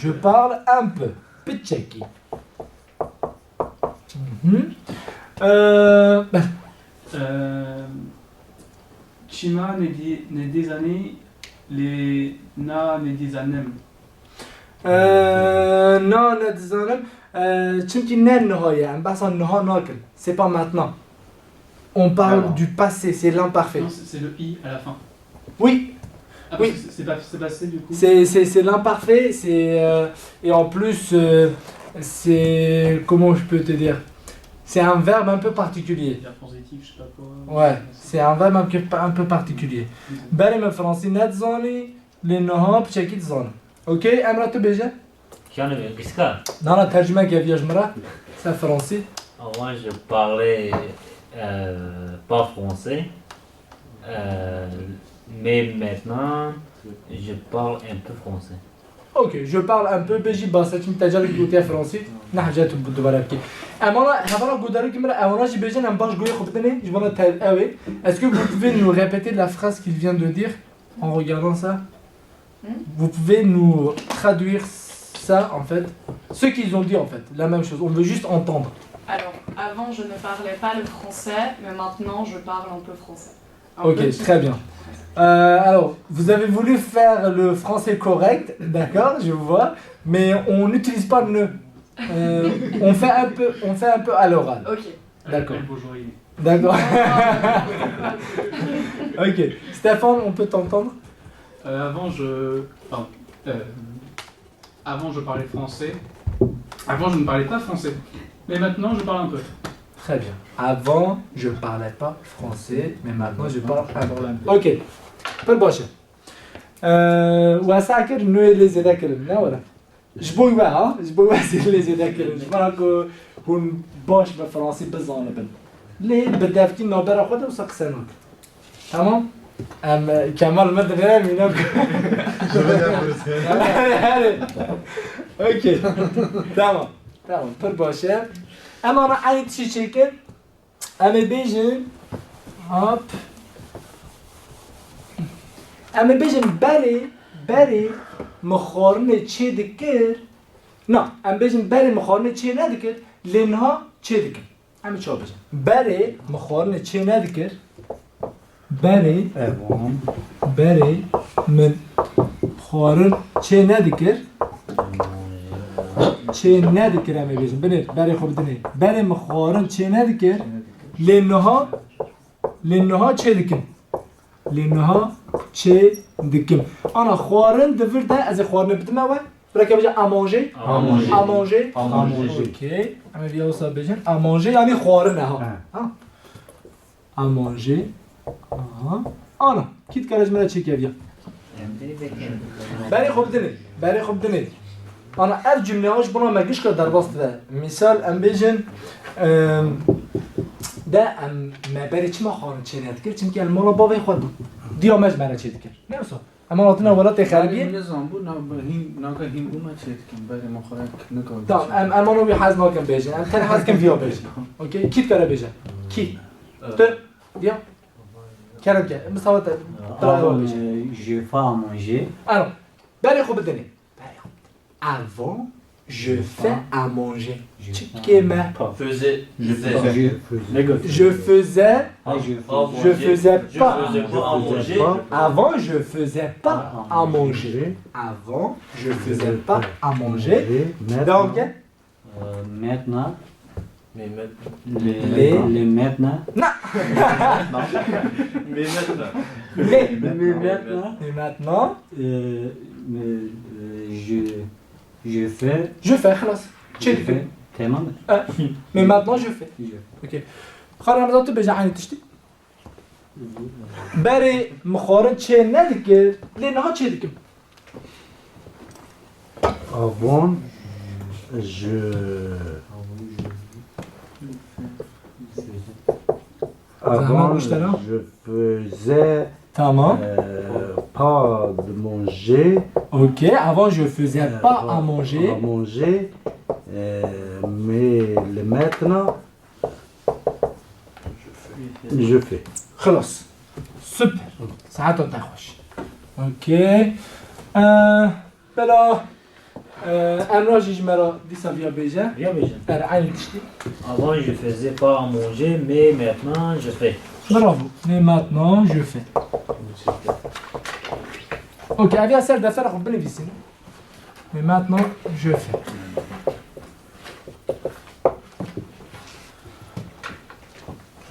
je parle un peu. Petcheki. Chima ne dizani les na ne dizanem. Non, ne disons çünkü ne nihaya, en niha nakil. C'est pas maintenant. On parle du passé, c'est l'imparfait. Non, c'est le i à la fin. Oui, Ah, Oui. C'est passé du coup. c'est l'imparfait, et en plus c'est comment je peux te dire, c'est un verbe un peu particulier. La positif, je sais pas quoi. Ouais, c'est un verbe un peu particulier. بریم فرانسی ندزانی لنها بشكل زانه. اوكي امرات بيجا؟ J'en ai qu'est-ce que Non, la ترجمة كيف يجمرة؟ C'est français. Avant, je parlais pas français. Mais maintenant, je parle un peu français. Ok, je parle un peu بيجي باسة كم تجارب قوتي فرنسي نحجات بدوبارك. أنا هبارا قدرة كم أنا جي بيجي نم باش قوي خبطني جبنا تال أوي. Est-ce que vous pouvez nous répéter la phrase qu'il vient de dire en regardant ça? Vous pouvez nous traduire ça en fait, ce qu'ils ont dit en fait, la même chose. On veut juste entendre. Alors, avant, je ne parlais pas le français, mais maintenant, je parle un peu français. Ok, très bien. Alors, vous avez voulu faire le français correct, d'accord, je vois, mais on n'utilise pas le ne. On fait un peu à l'oral. Ok. D'accord. Le bourgeoisie. D'accord. Ok. Stéphane, on peut t'entendre? Avant, je parlais français. Avant, je ne parlais pas français. Mais maintenant, je parle un peu. Très bien. Avant, je parlais pas français, mais maintenant je parle un peu. Ok. Pas باشه. واساكر نو اللي ذاكر لا ولا. جبوي بقى جبوي اللي ذاكر. جبراكو هون باش بالفرنسي بزانه بن. ليه بدافكي نوبر خودم وسقسنك. تمام؟ كمال مدري مينك. اوكي. تمام. پر باشه. اما انا عيد شي شكل اما بيجن هوب اما بيجن بري مخارنه چه دکر نه اما بيجن بري مخارنه چه ندکر لنها چه دکر اما چه بيجن بري مخارنه چه ندکر بري من خارن چه ندکر چه ندکر همه بیشن بنید برای خوب دنید برای مخارن چه ندکر لنها چه دکم انا خارن دفرده از خارن بدمه و برای که بجن امانجه اوکی همه بیا وصل بجن امانجه یعنی خارن ها امانجه انا کیت کرج مرا چه که بیا برای خوب دنید أنا أف جملة هاش بنا ما جيش كده دربست ده مثال أم بيجن ده ام ما بری چی ما خانه چنید کرد چون که المالا باوی خود بود دیامج مرا چید کرد نه اصلا اما ناتنا ولات خربیه نظام بود ناگه هیم بوم چیت کن برای مخورک نگاه تمام ام نو بی حز ناکم بیجن ام خیلی حز کم ویا بیجن اوکی کیت کرده بیجن کی تو دیا کرم که مساوات Avant, je fais à manger. alors بری خوب بدنی بری خوب avant je fais à manger چی ما Faisait. Je faisais. je faisais je faisais pas à manger. avant je faisais pas à manger avant je faisais pas à manger donc Maintenant, Mais maintenant. les maintenant. Mais maintenant. mais Mais maintenant, et maintenant je fais. je fais خلاص Je fais. Tamam. mais maintenant je fais اوكي خلينا نضبط بجا تشتي بري مخارن چه نديك لانها چه ديك Avant, je... Avant, je faisais تمام pas de manger. ok avant je faisais pas à manger À manger. Mais maintenant, je fais. خلاص سوبر ساعات تخش اوكي بلا امراجي جمرا دي سافيا بيجا Bien, mais عين تشتي avant je faisais pas à manger, mais maintenant je fais. برافو mais maintenant je fais ok ابي اسال دفتر اخذ بنفيسين mais maintenant je fais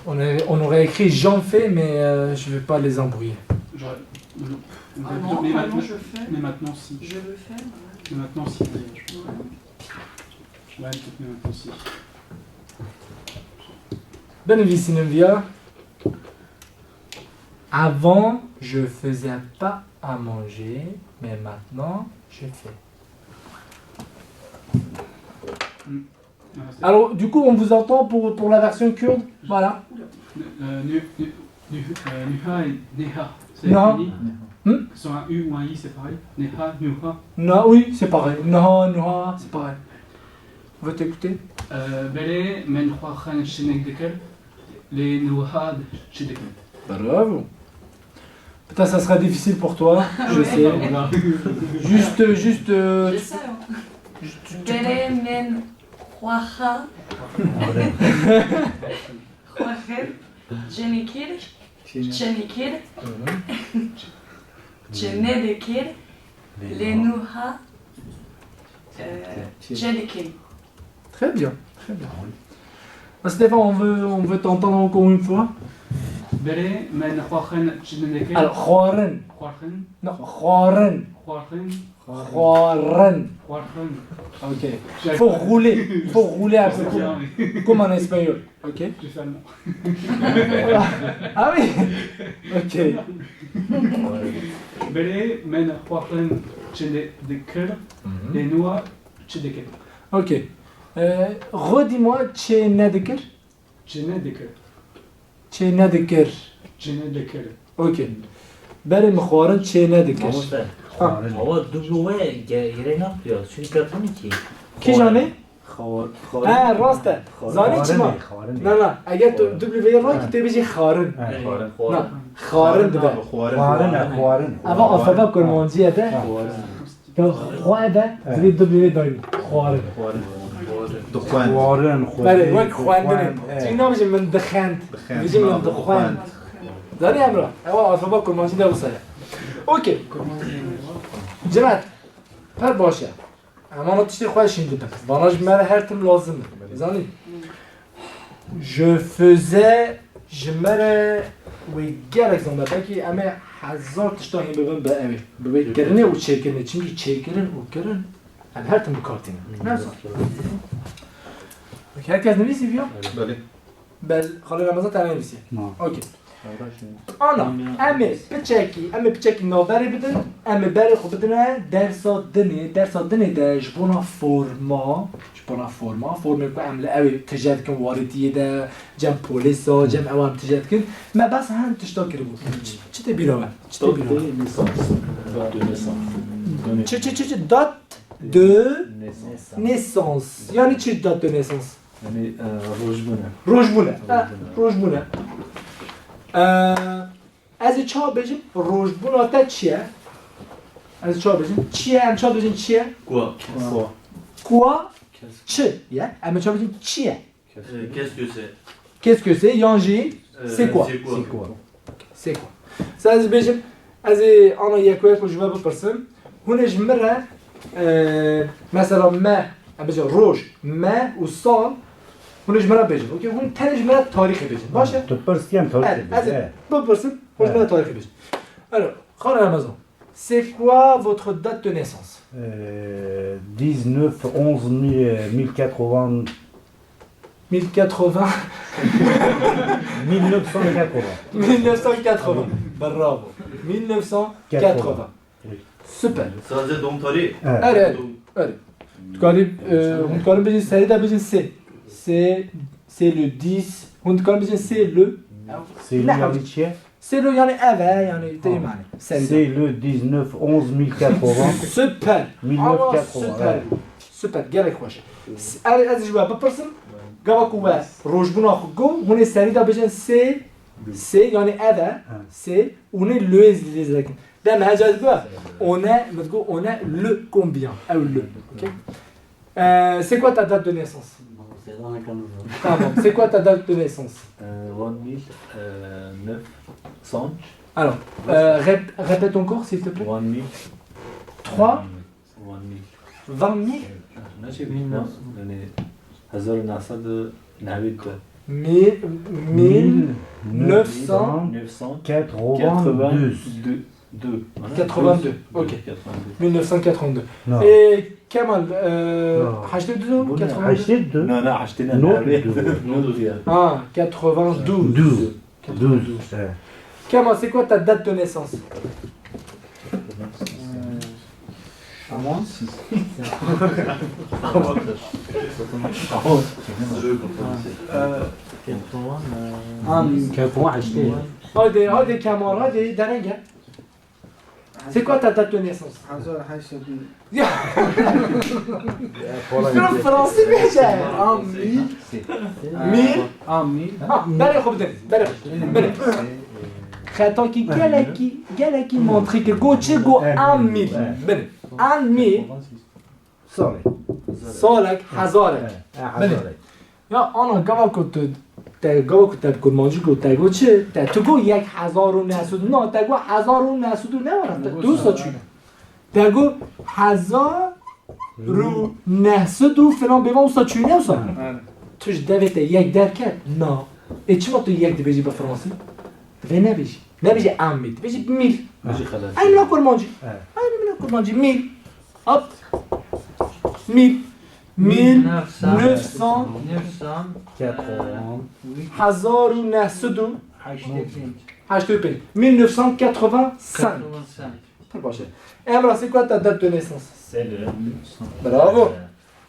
on aurait écrit j'en fais mais je vais pas les embrouiller J'aurais- Ah mais, non, maintenant, maintenant je fais. mais maintenant si. Je le fais. Mais maintenant si. Ouais, peut-être mais maintenant si. بنفيسين via avant je faisais pas à manger mais maintenant je fais Voilà, c'est- alors du coup on vous entend pour la version kurde voilà Nuha et Neha, c'est Non. fini. Hmm? Que ce soit un U ou un I, c'est pareil. Neha, Nuha. non oui c'est pareil non c'est pareil on va t'écouter Bele, men Khwakhan Shenek Dekel, les Nuhad Shedekel. bravo putain ça sera difficile pour toi je sais juste J'essaie. Bele men Khwacha. Khwachen. Jenikir. Chenikir. Chenedekir. Lenuha. Jedekir. très bien Stéphane on veut t'entendre encore une fois Bele, men Khwakhan Shedekel. alors khoren Khwakhan, non khoren Khwakhan, khoren Khwakhan. ok faut rouler un peu comme en espagnol ok J'ai fait allemand. ah oui ok Bele, men Khwakhan Shedekel, les Nuha Shedekel. ok redis-moi Chenedeker Shedekel. Chenedeker Shedekel. ok برای مخارن چه ندکش Mahmutlar. Ama W yere ne yapıyor? Çünkü katını ki. کی جانه؟ خور. اه راسته زانی چی ما؟ نه نه اگر تو دبلیو را که تو بجی خارن نه خارن دبه اما آفبه کرمانجیه ده که خواه ده زوی دبلیو داری خارن بله وک خواندنه چی نمیشه من دخند میشه من دخواند زانی امرا اما آفبه کرمانجی ده بسایه اوکی جمعت پر باشه اما ما تشتی خواهش این دیدم باناش مره هر تیم لازمه زانی je faisais je مره وی گرک زنده بکی اما هزار تشتاهی ببین به امی ببین کرنه و چه کرنه چونکه چه کرن و کرن ام هر تیم بکارتینه نفسه هر کس نویسی بیا؟ بله بل خاله رمضان تا نویسی نه اوکی آنا امی بچکی نوبری بدن امی بری خوب بدنه درسا دنی ده جبونا فرما بنا فورما عامله قوي تجاتكم وارديه ده جنب بوليسا جنب اوام تجاتكم ما بس هم تشتاكر بو چه تبيرا چه تبيرا چه date de naissance يعني چه date de naissance يعني روجبونه روجبونه از چا بجیم روجبونه تا چیه از چا بجیم چیه هم چا بجیم چیه Quoi quoi چه یا اما چا بجیم چیه Qu'est-ce que c'est qu'est-ce que c'est یانجی c'est quoi c'est quoi ça از بجیم از انا یکویت رو جواب بپرسم هونش مره مثلا ما بجیم روج ما و سال هونش مره بجیم اوکی هون تنش مره تاریخ بجیم باشه تبرسيان تاريخ از بپرسم هونش مره تاریخ بجیم alors خانه رمضان c'est quoi votre date de naissance 19 11 1080 1080 1980 1980 bravo 1980 super Ça veut dire donc tarih. allez allez on peut dire c'est d'abord c'est le 10 on peut dire c'est le c'est le c'est le يعني أذا يعني تيماني c'est le 19 11 1080 super 1980 super قالك واش allez از جواب ببرسم قالك واش روج بنا خو هون سري دا بجن سي يعني أذا سي on est le les ده ما جاز بقى on a بتقول on a le combien ou le OK c'est quoi ta date de naissance C'est dans la canne. pardon c'est quoi ta date de naissance 1900 alors répète encore s'il te plaît 1000 3 1000 20 000 ماشي يعني 1900 نعبد 82 ok 1982 Non. et Kamal حشد 82 حشد لا لا عشتنا نو ah 92 12 Kamal c'est quoi ta date de naissance هذه Kamal هذه دنيا c'est quoi ta date de naissance le français déjà en 1000 بله خوب بله خاطر كي قالك مونطري كي جو تشي جو 1000 بله 1000 صالك حزارك بله يا انا قبل كنت تقول مانجيكو تقول چه تقول 1900 نه تقول 1900 نه دوست چی تقول 1900 فلان به ما اوستا چی نه اوستا توش دویت یک درکت نه ای چی ما تو یک دی بجی به فرانسی و نبیجی امید بجی میل ماشي خلاص این ملا کرمانجی میل hop 1000 1900 1985 très proche et alors c'est quoi ta date de naissance C'est le bravo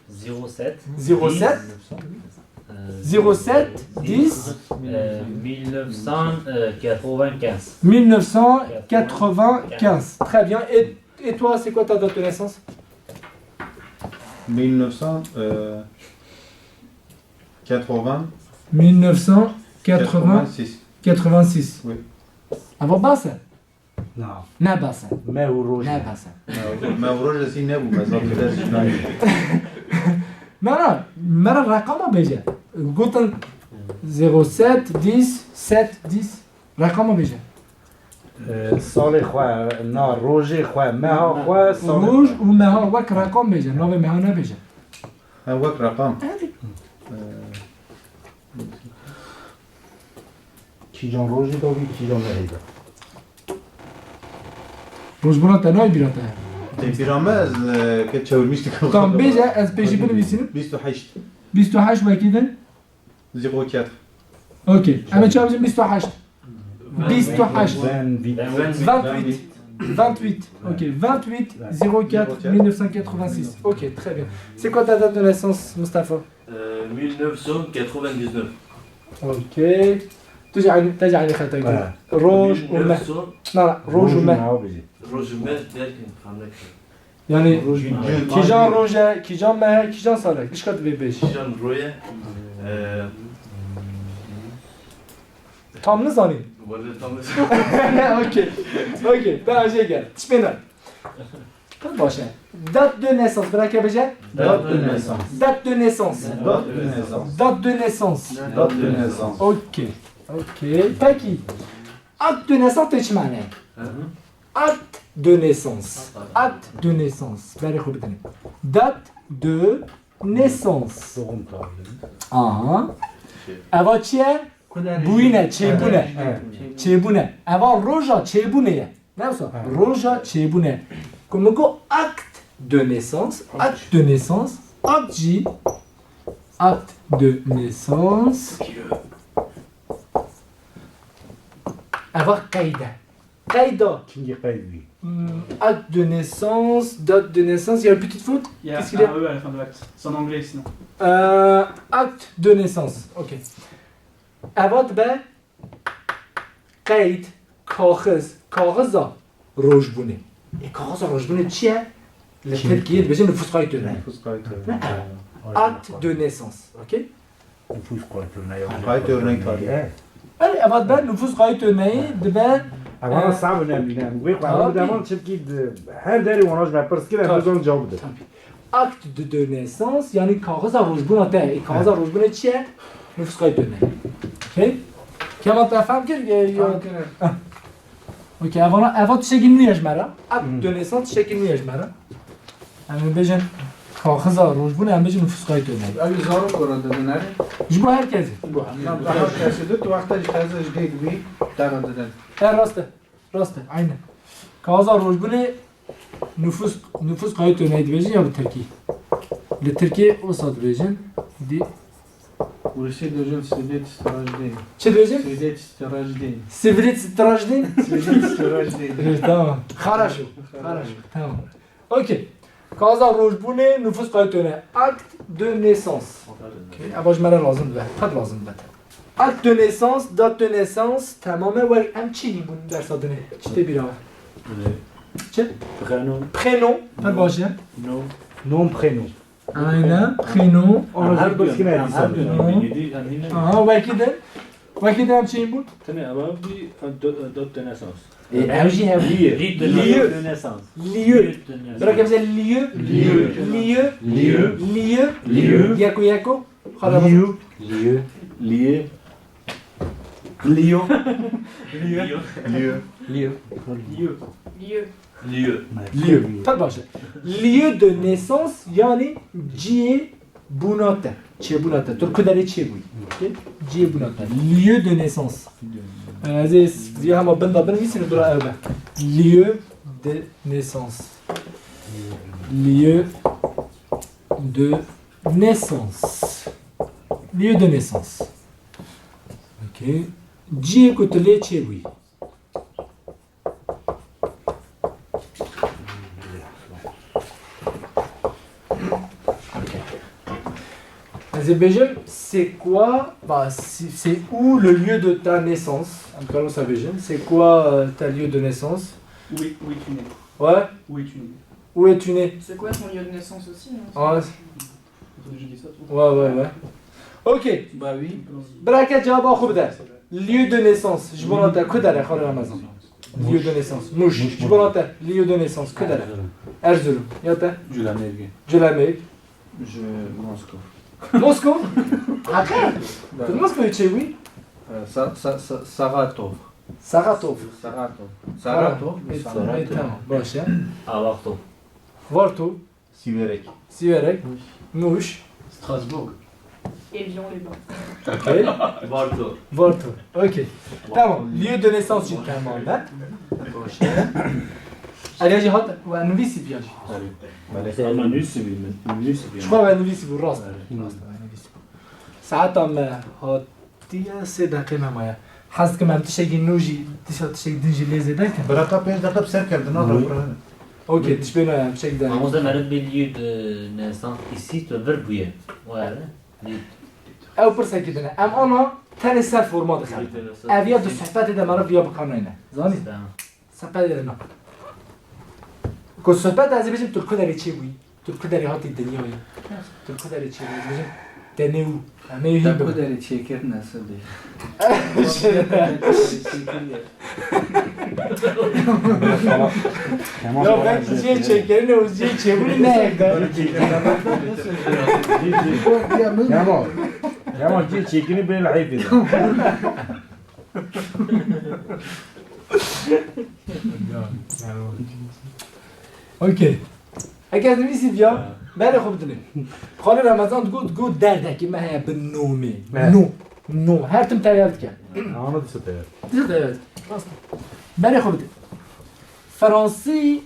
07 07 07 10 1995. 1995 très bien et toi c'est quoi ta date de naissance 1986 86 Oui. avant Bassa Non. Na Bassa ما وروج Na Bassa ما وروج لسي نابو ما زال كده جناي non مرة رقم بيجي قلت 07 10 7 10 رقم بيجي صالح خوا نار روجي خوا ما خوا صالح روج وما وك رقم بيجي نوع ما هنا بيجي هواك رقم كي جان روجي دوبي كي جان هيدا روج برات نوع برات تيرامز كتشاور تكون طب بيجي از بيجي بنويسين 28 28 وكيدن 04 اوكي انا شو بيجي 28 28 28 28 28. Ok, 28 04 1986. Ok, très bien. C'est quoi ta date de naissance, Mustapha? 1999. Ok. تجي على خطاك روج وماء. 1900 لا روج وماء. روج مات لكن فهمك. يعني كي جان روجا كي جان ماء كي جان صالح ايش كتبي باش؟ جان رويا tam نزاني. ولا تمام. Ok. Ok. Ben j'ai gagné. تشبينا. باشه. Date de naissance. براك بجا؟ Date de naissance. Date de naissance. Date de naissance. Date de naissance. Date de naissance. Ok. Ok. Paki. Acte de naissance ايش معناه؟ Acte de naissance. Acte de naissance. بالي خوب تاني. Date de naissance. آه. اوا چیه؟ بوینه چیبونه. چیبونه. اوا روژا چیبونه. نمی‌سا. روژا چیبونه. که میگو acte de naissance. Acte de naissance. Acte J. Acte de naissance. Avoir قاعدة. قاعدة. Acte de naissance, date de naissance. Il y a une petite faute? Il y a Qu'est-ce qu'il y a? un E à la fin de l'acte. C'est en anglais sinon. Acte de naissance. Ok. Avant ben قاید کاغذ روشبونه. کاغذ روشبونه چیه؟ لترکیه بجن نفوس قاید دونه. Acte de naissance. Ok? Hayt örnek var ya. ولی اول ben nüfus قاید دونه دبن. اما صعب نمیدونم وقتی آدمان چه هر دری وناش مپرس که لازم جواب بده. Acte de naissance یعنی کاغذ روشبونه ته. کاغذ روشبونه چیه؟ نفوس قاید دونه. Ok? Comment ta femme Ok, avant tu sais qu'il n'y a jamais. Acte de naissance, tu sais qu'il n'y a jamais. همین بجن کاغذ روشبونه هم بجن نفوس قاید دونه. اگه زارو کرده دادن جبو هر کسی. نه هر کسی دو تو وقتی کازش دید بی دادن دادن. راسته عینه. کاغذ روشبونه نفوس قاید دونه بجن یا به ترکی. لترکی اوساد بجن دی. Burası dojun sivrit strajdin. چه دوجن؟ Sivrit strajdin. سیوریت ستراجدین. Sivrit strajdin. تمام. خراشو. تمام. اوکی. کاغذ روشبونه نفوس قاید دونه. Acte de naissance. اواج مرا لازم به. خد لازم به. Acte de naissance, date de naissance. تمامه و هم چی بون در سادنه؟ چی تبیرا؟ چه؟ Prénom. پر باشه. نام prénom. aynen. Prénom. هر بس کنه وکی هم چی بود؟ تنه اما بی دات de naissance. اوجی هم Rite de naissance. lieu. برا که بزن lieu. یکو. خلاص. Lieu. پر باشه. Lieu de naissance yani ciye bunata. Ciye bunata. Türkçe'de ciye bu. Ciye bunata. Lieu de naissance. Aziz, diye ama ben de bilmiyorum dura evde. Lieu de naissance. Lieu de naissance. Lieu de naissance. Ok. Ciye kutule ciye bu. Azerbaïdjan, c'est quoi? Bah, c'est où le lieu de ta naissance? En tout cas, Azerbaïdjan, c'est quoi ta lieu de naissance? Où es-tu né? Ouais. Où es-tu né? Où es-tu né? C'est quoi ton lieu de naissance aussi, non? Ouais. J'ai dit ça. Ouais. Ok. Bah oui. Braquet, jawab خوب ده. Lieu de naissance. Je vous note que داره خاله رمضان. Lieu de naissance. Mouche. Je vous note lieu de naissance que داره. Erzurum. Yata. Julamerg. Je Moscou. Moscou. Après. Moscou tu oui. Saratov. Saratov. Saratov. Tamam. باشه. Avarto. Varto. Siverek. Siverek. Muş. Strasbourg. Évian-les-Bains. Ok. Varto. Varto. Ok. Tamam. Lieu de naissance için tamamen. باشه. Ali Cihat ve Nuvisi bir Ama nüsü Je crois que Nuvisi bu rast. ساعات هم هاتیه 3 دقیقه ممایا حس که من تشکی نوجی تشکی دنجی لیزه دکن. براتا 5 دقیقه بسر کردن آره برای. اوکی تشبه نه تشکی دنی. Ama o zaman biliyor insan isit ve ver buye. O yani. او پرسه که دنه. ام آنا تنی سر فرما دخل. اویا دو صحبت ده مرا بیا بکنه نه. زانی؟ صحبت ده نه. که صحبت از بیشتر ترکو داری چی بوی؟ ترکو داری هاتی دنیایی. ترکو داری چی بوی؟ بیشتر دنیو. همه یه ترکو داری چیکر نسلی. یا ben çiçeği çekerin o çiçeği çevirin ne yakar? Kemal gel çekini böyle hayf edin. اوکی. اگر نمیسی بیا بله خوب دنیم. خاله رمضان گفت درده که من به نومه. نو هر تم تغییرات کرد. Anı da satıyor. Evet. بله خوب دنیم. فرانسی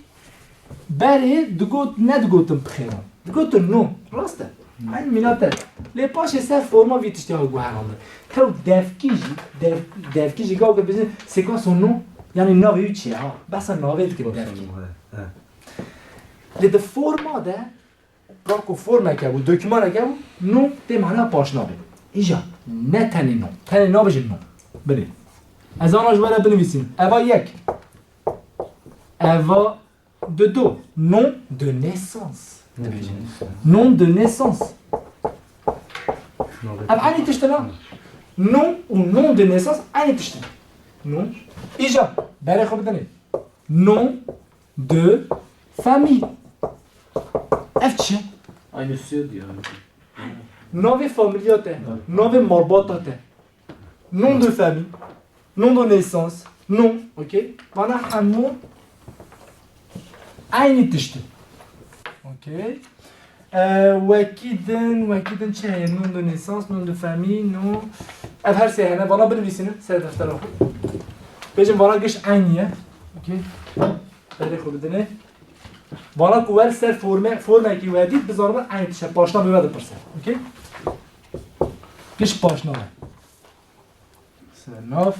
بله دگوت نه دگوتم بخیرم. دگوتم نو راسته. این میناته. لپاش سر فرما ویتشتی ها گوهرانده. تو دفکیجی گاه که بزن سکانس و نو یعنی ناوی چیه ها. بس ناوی که دفکی. لده فرما ده پراکو فرما که بود دکمان که بود نو ده معنی پاشنابه. اینجا نه تنی نو. تنی نو بجن نو. بله. از آن آجواره بنویسیم. اوا یک. اوا دو. نون de naissance. Nom de naissance. أبعاني تشتنا nom ou nom de naissance أني تشتنا nom إيجا باري خبطني nom de famille أفتش Aynı süt diyor. nove familiate nove مربوطات nom de famille nom de naissance nom ok بنا حمو أني تشتنا ok وكيدن چه nom de naissance nom de famille nom اف هر سه هنا وانا بنویسینه سر دفتر رو بجم وانا گش عینیه اوکی بله خوب بدنه وانا کوال سر فرمه کی ودید بذارم عین تشه پاشنا بده پرسه اوکی گش پاشنا سر ناف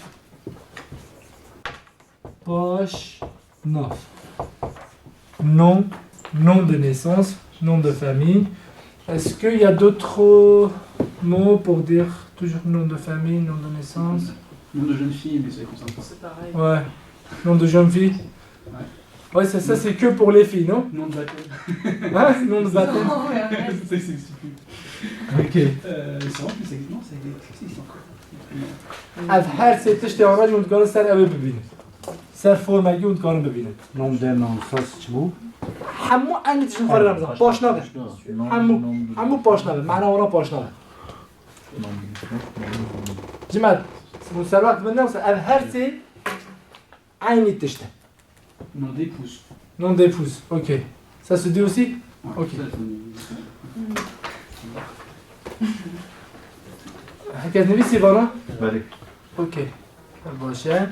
پاش ناف nom de naissance nom de famille. Est-ce qu'il y a d'autres mots pour dire toujours nom de famille, nom de naissance? Nom de jeune fille, mais c'est comme ça. C'est pareil. Ouais. Nom de jeune fille? Ouais, ça c'est que pour les filles, non? Nom de baptême. Hein? Nom de baptême? Non, ouais, ouais. C'est super. Ok. C'est en plus, non, ça existe encore. از هر سه تشتی آراج متکانه سر اوه ببینید سر فرمگی متکانه ببینید Nom de naissance چبو؟ همو اینی تشون خواهی رمزان پاشناده همو پاشناده معنی اونا پاشناده جمعت سر وقت بندم سر از هر سه اینی تشته Nom d'épouse. nom d'épouse, ok. Ça se dit aussi? Ouais, Ok. ça, حكيت نبي سيفانا؟ بله. اوكي. باشه.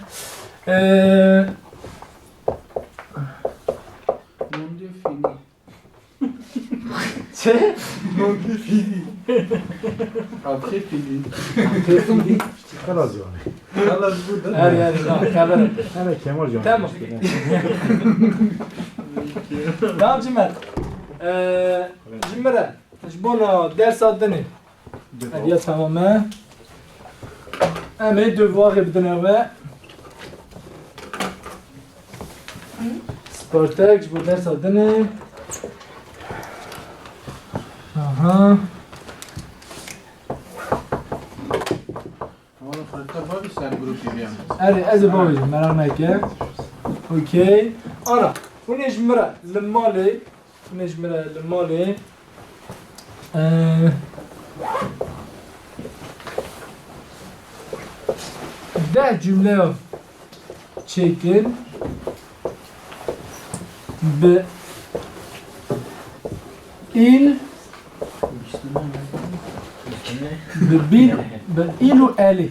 Nom de fini. چه؟ nom de fini. Après fini. خلاص yani. خلاص بود. هاري لا خبر. Hemen Kemal yani. Tamam. Tamam Cimer. Cimer'e. Jbona ders adını. Hadi tamam. Ama devoir بدنا ve Spartak bu ders adını. Aha. Ama farklı var sen grup gibi yani. هذه أزي بوجه مرة كيف أوكي أنا ونجمرة للمالي ونجمرة للمالي ده جملة تشيكن ب إل بإل وآلي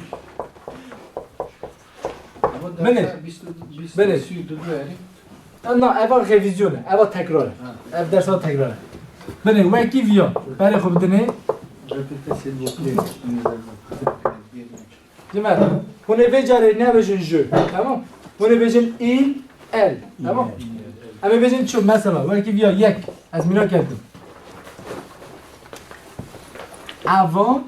Beni. Beni. Non, avant révision, avant تكرار. avant درس تكرار. بني وين كيف يوم؟ بني خب دني. Répétez s'il vous plaît. جماعة هون بجاره نبجن جو تمام هون بجن il elle تمام اما بجن شو مثلا وقتی بیا یک از مینا کردم avant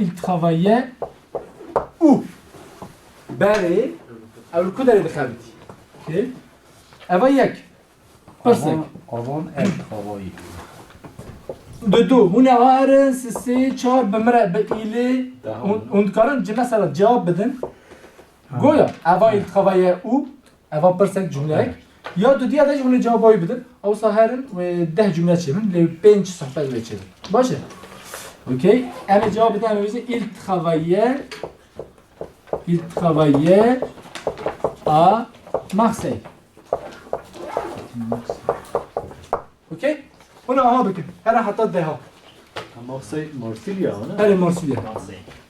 il travaillait où برای اول کدوم دخابتی اوکی اول یک پرسک Avant elle travaillait. دو هون هارن سه چهار بمره به ایله اون کارن مثلا جواب بدن گویا اول il travaillait où اول پرسک جمله یا دو دیگه ازش اون جوابایی بدن او سهرن و 10 جمله چه من ل 5 صحبت بچه باشه اوکی اما جواب بدن میشه il travaillait à Marseille اوکی هنا ها بکن هر حتی ده ها مارسيليا هنا هر مارسیلیا Marseille.